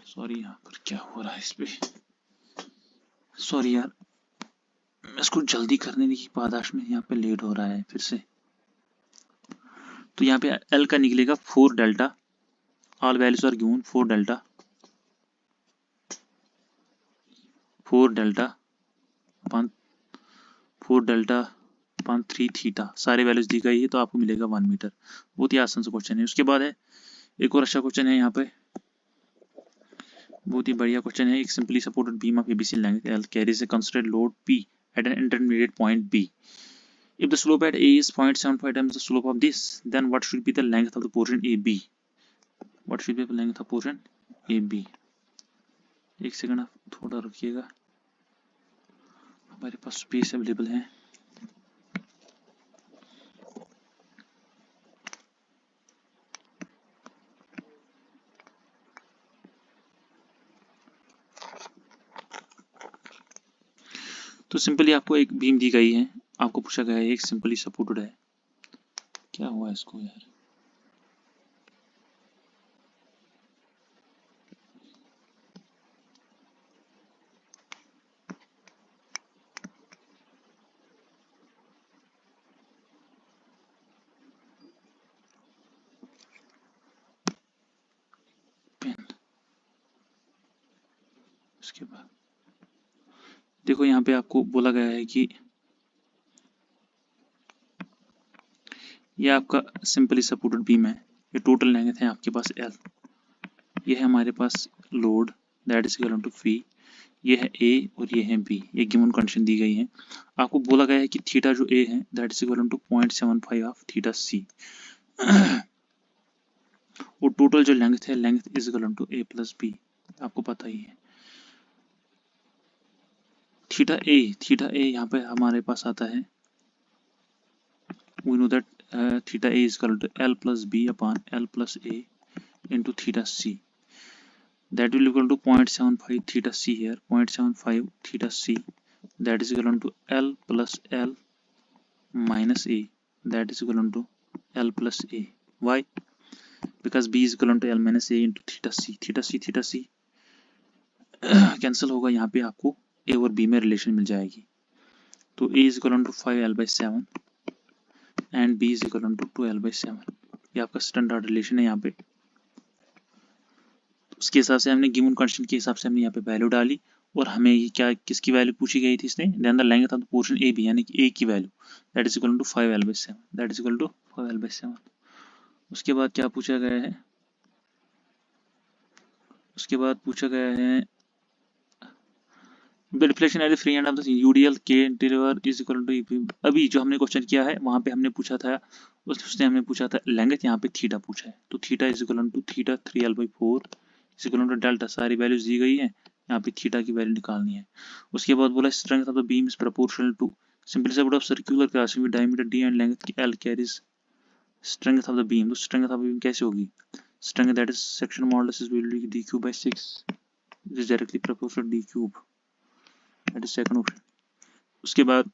सॉरी यहाँ पर क्या हो रहा है इस पे, सॉरी यार, इसको जल्दी करने की पादाश में यहाँ पे लेट हो रहा है फिर से। तो यहाँ पे एल का निकलेगा 4 delta, all values are given, 4 delta 4 3 theta, सारे वैल्यूज दी गई है, तो आपको मिलेगा 1 मीटर। बहुत ही आसान सा क्वेश्चन है। उसके बाद है एक और अच्छा क्वेश्चन है यहाँ पे, बहुत ही बढ़िया क्वेश्चन है। एक simply supported beam of ABC length L carries a constraint load P at an intermediate point B. If the slope at A is 0.75 times the slope of this, then what should be the length of the portion AB? What should be the length of portion AB? एक second आप थोड़ा रुकिएगा, हमारे पास space available है। तो simply आपको एक beam दी गई है, आपको पूछा गया है एक सिंपली सपोर्टेड है, क्या हुआ इसको यार, पेन। उसके बाद देखो यहाँ पे आपको बोला गया है कि ये आपका सिंपली सपोर्टेड बीम है, ये टोटल लेंथ है आपके पास L, ये है हमारे पास load that is equal to phi, ये है A और ये है B, ये गिवन कंडीशन दी गई है। आपको बोला गया है कि थीटा जो A है that is equal to 0.75 of theta C, और टोटल जो लेंथ है, length is equal to A plus B, आपको पता ही है। थीटा A यहाँ पे हमारे पास आता है, we know that theta A is equal to L plus B upon L plus A into theta C, that will equal to 0.75 theta C here, 0.75 theta C, that is equal to L plus L minus A, that is equal to L plus A. Why? Because B is equal to L minus A into theta C, theta C cancel होगा, यहाँ पे आपको A और B में relation मिल जाएगी। तो A is equal to 5L/7 and B is equal to 2L/7, ये आपका स्टैंडर्ड रिलेशन है यहाँ पे। उसके हिसाब से हमने गिवन कंडीशन के हिसाब से हमने यहाँ पे वैल्यू डाली, और हमें ये क्या, किसकी वैल्यू पूछी गई थी इसने, then the length of the portion A B, यानी कि ए की value that is equal to 5L/7, that is equal to 5L/7। उसके बाद क्या पूछा गया है, उसके बाद पूछा गया है deflection at the free end of the UDL cantilever is equal to, अभी जो हमने क्वेश्चन किया है वहां पे हमने पूछा था, उसने हमें पूछा था लेंथ, यहाँ पे थीटा पूछा है। तो theta is equal to theta 3L/4 is equal to delta, सारी वैल्यूज दी गई है, यहाँ पे थीटा की वैल्यू निकालनी है। उसके बाद बोला strength of the beam is proportional to simply support of circular crossing with diameter d and length L carries strength of the beam. तो स्ट्रेंथ ऑफ द बीम कैसे होगी, strength that is section modulus is d3/6 is directly proportional d3, that is second option. उसके बाद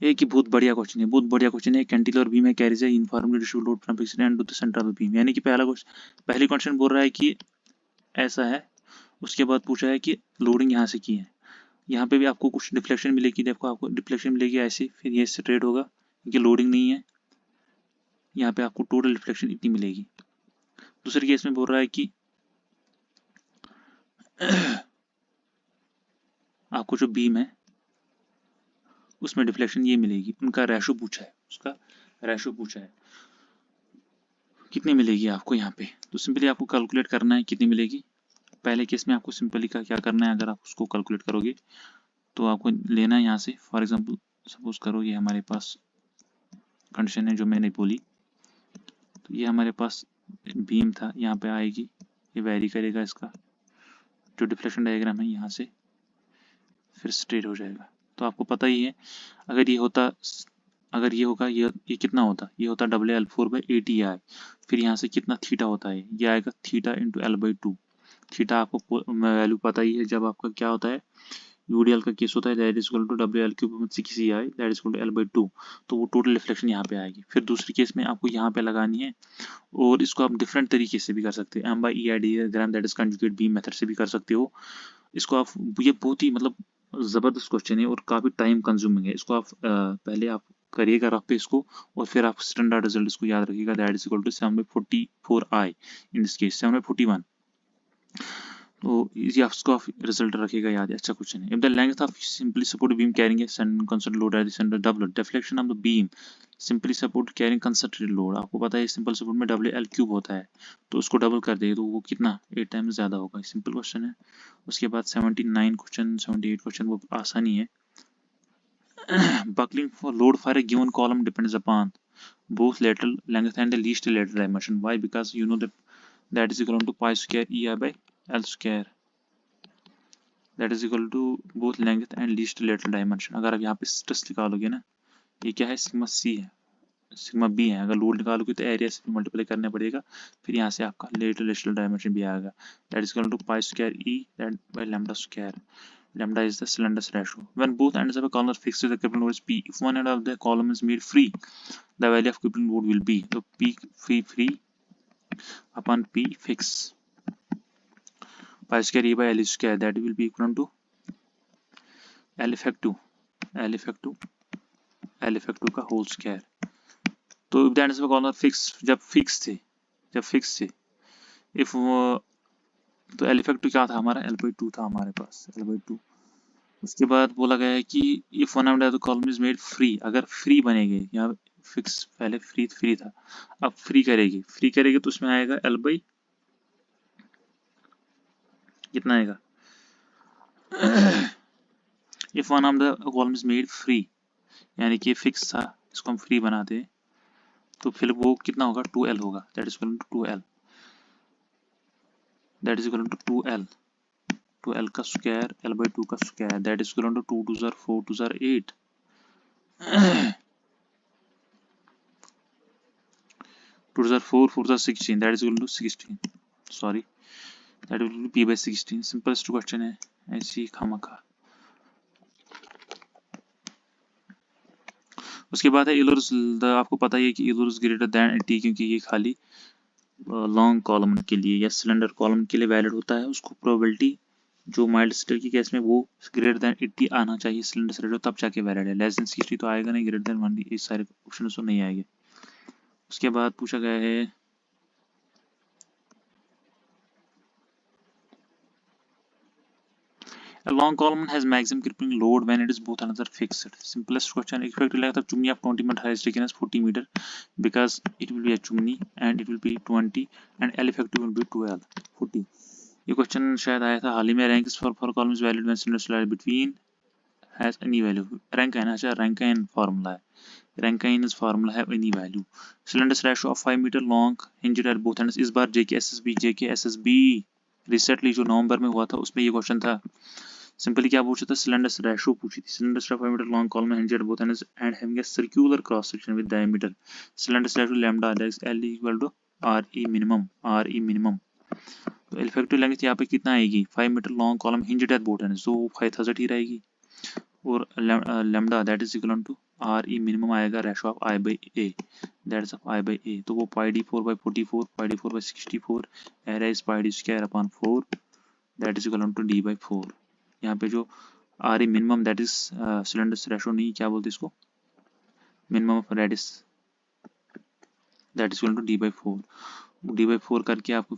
एक ही बहुत बढ़िया question है, बहुत बढ़िया क्वेश्चन है, कैंटिलीवर बीम है कैरीज है uniformly distributed load from fixed end to the centre of the beam, यानी कि पहली क्वेश्चन बोल रहा है कि ऐसा है, उसके बाद पूछा है कि लोडिंग यहाँ से की है, यहाँ पे भी आपको कुछ डिफ्लेक्शन मिलेगी, देखो आपको डिफ्लेक्शन मिलेगी ऐसे, फिर ये स्ट्रेट होगा क्योंकि लोडिंग नहीं है, यहाँ पे आपको टोटल डिफ्लेक्शन इतनी मिलेगी। दूसरे केस में बोल रहा है कि आपको जो बीम है उसमें डिफ्लेक्शन ये मिलेगी, उनका रेशो पूछा है, उसका रेशो पूछा है, कितनी मिलेगी आपको यहाँ पे। तो सिंपली आपको कैलकुलेट करना है कितनी मिलेगी। पहले केस में आपको सिंपली का क्या करना है, अगर आप उसको कैलकुलेट करोगे तो आपको लेना है यहाँ से, फॉर एग्जांपल सपोज करो ये हमारे पास कंडीशन है जो मैंने बोली, तो ये हमारे पास बीम था, यहाँ पे आएगी, ये वैरी करेगा, इसका जो डिफ्लेक्शन डायग्राम है यहाँ से फिर स्ट्रेट हो जाएगा। तो आपको पता ही है, अगर ये होता, अगर ये होगा, ये कितना होता, ये होता WL4/ATI, फिर यहाँ से कितना थीटा होता है, ये आएगा थीटा इंटू L/2। थीटा आपको वैल्यू पता ही है, जब आपका क्या होता है यूडीएल का केस होता है, that is equal to WL3/6EI, that is equal to L/2, तो वो टोटल रिफ्लेक्शन यहाँ पे आएगी। फिर दूसरी केस में आपको यहाँ पे लगानी है, और इसको आप डिफरेंट तरीके से भी कर सकते हैं, M/EI diagram, that is conjugate beam method से भी कर सकते हो इसको आप। ये बहुत ही मतलब ज़बरदस्त क्वेश्चन है और काफ़ी टाइम कंज्यूमिंग है, इसको आप पहले आप करिएगा रफ पे इसको, और फिर आप स्टैंडर्ड रिजल्ट इसको याद रखिएगा, that is equal to 7/44I, in this case 7/41। तो ये आपको रिजल्ट रखेगा याद है, अच्छा क्वेश्चन है। If the length of simply support beam carrying a concentrated load at the centre double deflection of the beam simply support carrying concentrated load, आपको पता है सिंपल सपोर्ट में WL³ होता है, तो उसको डबल कर देंगे तो वो कितना 8 टाइम्स ज़्यादा होगा, सिंपल क्वेश्चन है। उसके बाद 79 क्वेश्चन 78 क्वेश्चन वो आसानी है। buckling for load for a given column depends upon both lateral length and the least lateral dimension. Why? Because you know that is equal to pi square EI by L square, that is equal to both length and least lateral dimension। अगर आप यहाँ पे stress निकालोगे ना, ये क्या है, sigma C है, सिग्मा B है, अगर लोड निकालोगे तो एरिया से मल्टीप्लाई करना पड़ेगा, फिर यहाँ से आपका lateral डायमेंशन भी आएगा, that is equal to pi square E that by lambda square। Lambda is the slenderness ratio. When both ends of a column are fixed, the crippling load is P. If one end of the column is made free, the value of crippling load will be, so P free upon P fix, pi square E by L square, that will be equal to L effective का whole square। तो if the ends of a column are fixed, जब fix थे if तो L effective क्या था हमारा, L/2 था हमारे पास, L/2। उसके बाद बोला गया है कि if one of the column is made free, अगर फ्री बनेगी, यहाँ फिक्स पहले फ्री था, अब फ्री करेगी तो उसमें आएगा L/, कितना आएगा, if one of the column is made free, यानी कि फिक्स था, इसको हम फ्री बनाते हैं तो फिर वो कितना होगा, 2L होगा, that is equal to 2L, that is equal to 2L का स्क्वायर L/2 का square, that is equal to 2 2 4 2 8, 2 4 4 16, that is equal to 16, sorry, that will be P/16। simplest question है, ऐसी खामखा। उसके बाद है इलोरस, आपको पता ही है कि इलोरस ग्रेटर दैन 80, क्योंकि ये खाली लॉन्ग कॉलम के लिए या सिलेंडर कॉलम के लिए वैलिड होता है, उसको प्रोबेबिलिटी जो माइल्ड स्टेट की केस में वो ग्रेटर दैन 80 आना चाहिए सिलेंडर से, तब जाके वैलिड है, लेस देन 60 तो आएगा नहीं, ग्रेटर देन 1 ये सारे ऑप्शन तो नहीं आएंगे। उसके बाद पूछा गया है a long column has maximum crippling load when it is both ends are fixed। simplest question, expected length of chimney of 20 meter, highest thickness 40 meter, because it will be a chimney and it will be 20 and L effective will be 12 40। ये question शायद आया था हाल ही में, ranks for columns valid when cylinder slide between has any value, rank है ना, अच्छा Rankine formula है, Rankines formula have any value। Cylinders ratio of 5 meter long hinged at both ends। इस बार JK SSB रिसेंटली जो नवंबर में हुआ था उसमें ये क्वेश्चन था, सिंपली क्या पूछा था, सिलेंडर्स रेशो पूछी थी। Slenderness 5 metre long column hinged at both ends and having a circular cross section with diameter, slenderness ratio lambda that is L equal to RE minimum. तो इफेक्टिव लेंथ यहाँ पे कितना आएगी, 5 metre long column hinged at both ends, तो 5000 ही रहेगी, और lambda that is equal to RE minimum आएगा ratio of I/A, that is of I/A, तो वो πd4/44 πd4/64 area is πd square upon 4 that is equal to D/4। यहाँ पे जो RE minimum that is cylinders ratio नहीं, क्या बोलते इसको, minimum of radius, that is equal to D/4 करके आपको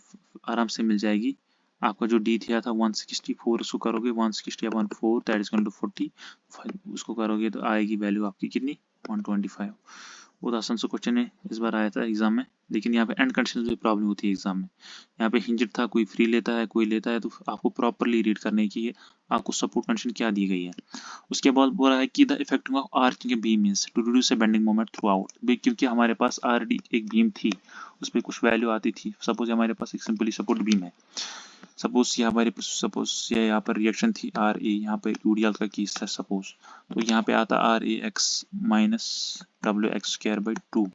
आराम से मिल जाएगी। आपका जो D दिया था 164, उसको करोगे 160/4 दैट इज इक्वल टू 40, उसको करोगे तो आएगी वैल्यू आपकी कितनी, 125। बहुत आसान सा क्वेश्चन है, इस बार आया था एग्जाम में, लेकिन यहाँ पे एंड कंडीशन में प्रॉब्लम होती है एग्जाम में। यहाँ पे हिंज्ड था, कोई फ्री लेता है, कोई लेता है, तो आपको प्रॉपरली रीड करने की है आपको सपोर्ट कंडीशन क्या दी गई है। उसके बाद बोल रहा है कि the effecting of arching beam means to reduce a bending moment throughout, क्योंकि हमारे पास ऑलरेडी एक बीम थी, उस पर कुछ वैल्यू आती थी। सपोज हमारे पास एक सिंपली सपोर्ट बीम है, सपोज ये हमारे सपोज ये यहाँ पर रिएक्शन थी आर ए, यहाँ पे यूडीएल का केस था सपोज, तो यहाँ पे आता R A X minus W X square by 2।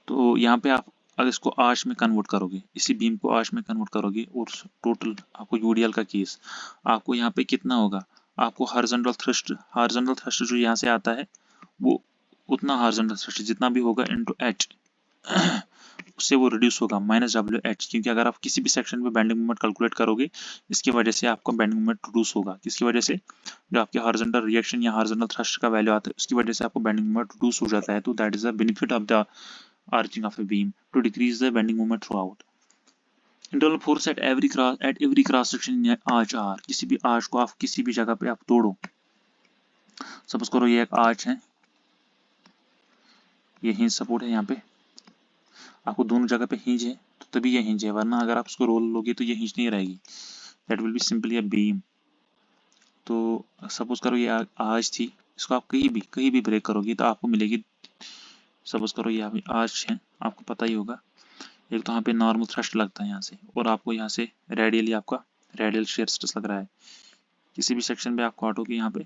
तो यहाँ पे आप अगर इसको आर्च में कन्वर्ट करोगे, इसी बीम को आर्च में कन्वर्ट करोगे, और टोटल आपको यूडीएल का केस, आपको यहाँ पे कितना होगा, आपको हॉरिजॉन्टल थ्रस्ट जो यहाँ से आता है वो उतना हॉरिजॉन्टल थ्रस्ट जितना भी होगा इनटू एच उससे वो रिड्यूस होगा माइनस डब्ल्यू एच, क्योंकि अगर आप किसी भी सेक्शन में बेंडिंग मोमेंट कैलकुलेट करोगे, इसकी वजह से आपका बेंडिंग मोमेंट रिड्यूस होगा। किसकी वजह से, जो आपके हॉरिजॉन्टल रिएक्शन या हॉरिजॉन्टल थ्रस्ट का वैल्यू आता है उसकी वजह से आपको बेंडिंग मोमेंट रिड्यूस हो जाता है। तो that is the benefit of the arching of a beam to decrease the bending moment throughout. Internal force at every cross section in arch R, किसी भी आर्च को आप किसी भी जगह पे आप तोड़ो, सपोज करो ये एक आर्च है, ये हिंज सपोर्ट है, यहाँ पे आपको दोनों जगह पे हिंज है तो तभी ये हिंज है, वरना अगर आप उसको रोल लोगे तो ये हिंज नहीं रहेगी, that will be simply a beam. तो सपोज करो ये आर्च थी, इसको आप कहीं भी ब्रेक करोगे तो आपको मिलेगी, सपोज करो ये आर्च है, आपको पता ही होगा, एक तो यहाँ पे नॉर्मल थ्रस्ट लगता है यहाँ से, और आपको यहाँ से रेडियली आपका रेडियल शेयर स्ट्रेस लग रहा है। किसी भी सेक्शन में आप काटोगे यहाँ पे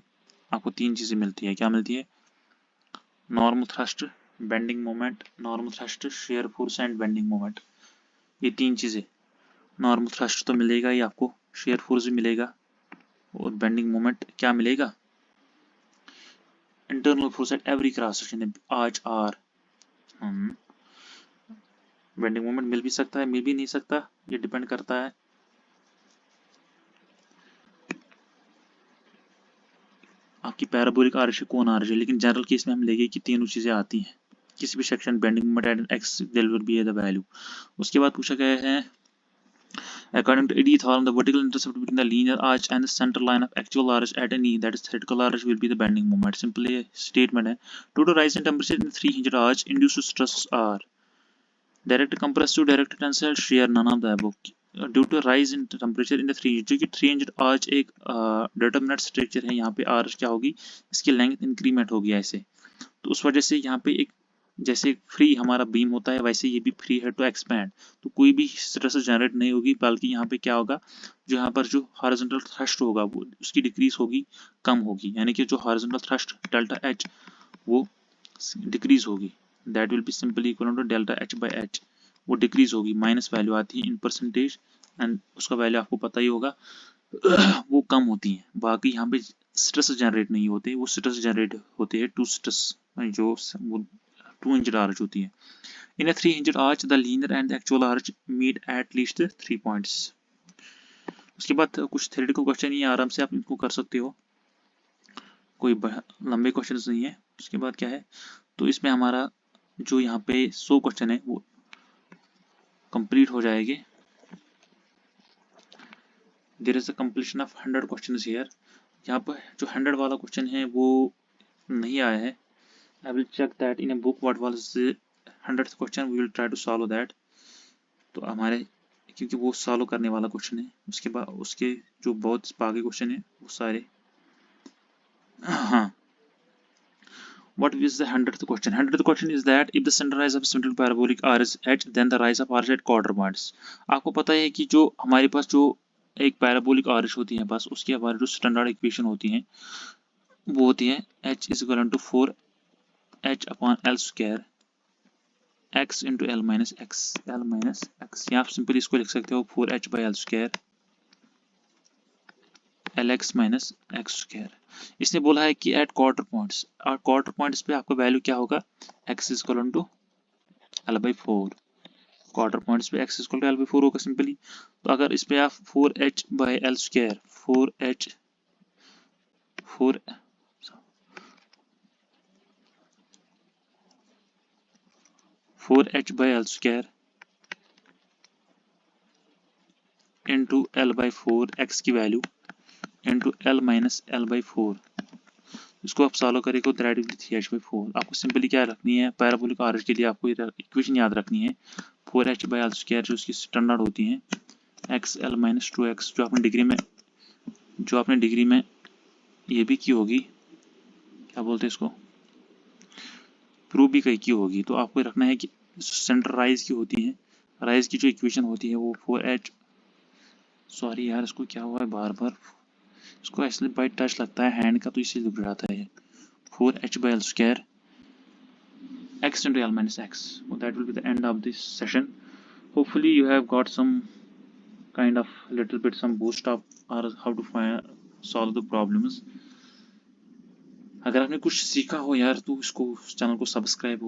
आपको तीन चीजें मिलती है, क्या मिलती है, normal thrust, bending moment, normal thrust, shear force and bending moment, ये तीन चीजें। नॉर्मल थ्रस्ट तो मिलेगा ही आपको, शेयर फोर्स भी मिलेगा, और बेंडिंग मोमेंट क्या मिलेगा, internal force at every cross section arch are. Bending moment मिल भी सकता है, मिल भी नहीं सकता, ये डिपेंड करता है आपकी पैराबोलिक आर्च कौन आ रही है, लेकिन जनरल केस में हम लेंगे कि तीनों चीजें आती हैं किसी भी section, bending moment and X there will be the value. उसके बाद पूछा गया है according to Edith Hall, the vertical intercept between the linear arch and the center line of actual arch at an E, that is theoretical arch, will be the bending moment. Simply a statement है, due to rise in temperature in the three hinged arch, induced stresses are direct compressive, direct tensile, shear, none of the above. Due to rise in temperature in the three, जो कि 300 arch एक determinate structure है, यहाँ पे arch क्या होगी, इसकी length increment होगी ऐसे, तो उस वजह से यहाँ पे एक जैसे फ्री हमारा बीम होता है वैसे ये भी फ्री है टू एक्सपैंड, तो कोई भी स्ट्रेस जनरेट नहीं होगी, बल्कि यहाँ पे क्या होगा, जो यहाँ पर जो हॉरिजॉन्टल थ्रस्ट होगा वो उसकी डिक्रीज होगी, कम होगी, यानी कि जो हॉरिजॉन्टल थ्रस्ट डेल्टा एच वो डिक्रीज होगी, that will be simply equal to delta H by H, वो डिक्रीज होगी, माइनस वैल्यू आती है इन परसेंटेज, एंड उसका वैल्यू आपको पता ही होगा वो कम होती है। बाकी यहाँ पे स्ट्रेस जनरेट नहीं होते, वो स्ट्रेस जनरेट होते हैं टू स्ट्रेस, जो वो टू इंचड आर्च होती है। In a three hinged arch the linear and the actual arch meet at least 3 points. उसके बाद कुछ थ्योरेटिकल क्वेश्चन, ये आराम से आप इनको कर सकते हो, कोई लंबे क्वेश्चन नहीं है। उसके बाद क्या है, तो इसमें हमारा जो यहाँ पे 100 क्वेश्चन है वो कंप्लीट हो जाएंगे। There is a completion of 100 questions here. यहाँ पर जो 100 वाला क्वेश्चन है वो नहीं आया है, I will check that in a book what was the 100th question, we will try to solve that. तो हमारे क्योंकि वो सॉल्व करने वाला क्वेश्चन है, उसके बाद उसके जो बहुत आगे क्वेश्चन है वो सारे, हाँ। What is the 100th question? 100th question is that if the center rise of central parabolic r is h, then the rise of r is at quarter points. आपको पता है कि जो हमारे पास जो एक पैराबोलिक आर्च होती है बस उसकी हमारी जो स्टैंडर्ड इक्वेशन होती है वो होती है h is equal to 4h upon L square x into L minus X, या आप सिंपली इसको लिख सकते हो 4h by L square L X minus X square. इसने बोला है कि एट क्वार्टर पॉइंट्स, और क्वार्टर पॉइंट्स पे आपका वैल्यू क्या होगा, x is equal to L by 4, quarter points पे x is equal to L by 4 होगा सिंपली। तो अगर इस पे आप 4h by L square 4h by L square into L by 4 x की value into L minus L by 4, इसको आप सॉल्व करेंगे दैट विल बी 3h/4। आपको सिंपली क्या रखनी है, पैराबोलिक आर्च के लिए आपको इक्वेशन याद रखनी है 4h/l² जो उसकी स्टैंडर्ड होती है xl - 2x, जो आपने डिग्री में ये भी की होगी, क्या बोलते हैं इसको, प्रूव भी कहीं की होगी। तो आपको रखना है कि सेंटर राइज की होती है, राइज की जो इक्वेशन होती है वो 4h, सॉरी यार इसको क्या हुआ है बार बार, इसको एक्चुअली बाई टच लगता है हैंड का, तो इसीलिए बिगड़ जाता है। 4h/l² x into l minus x. Well, that will be the end of this session. Hopefully you have got some kind of little bit some boost up or how to find solve the problems. अगर आपने कुछ सीखा हो यार तो इसको channel को subscribe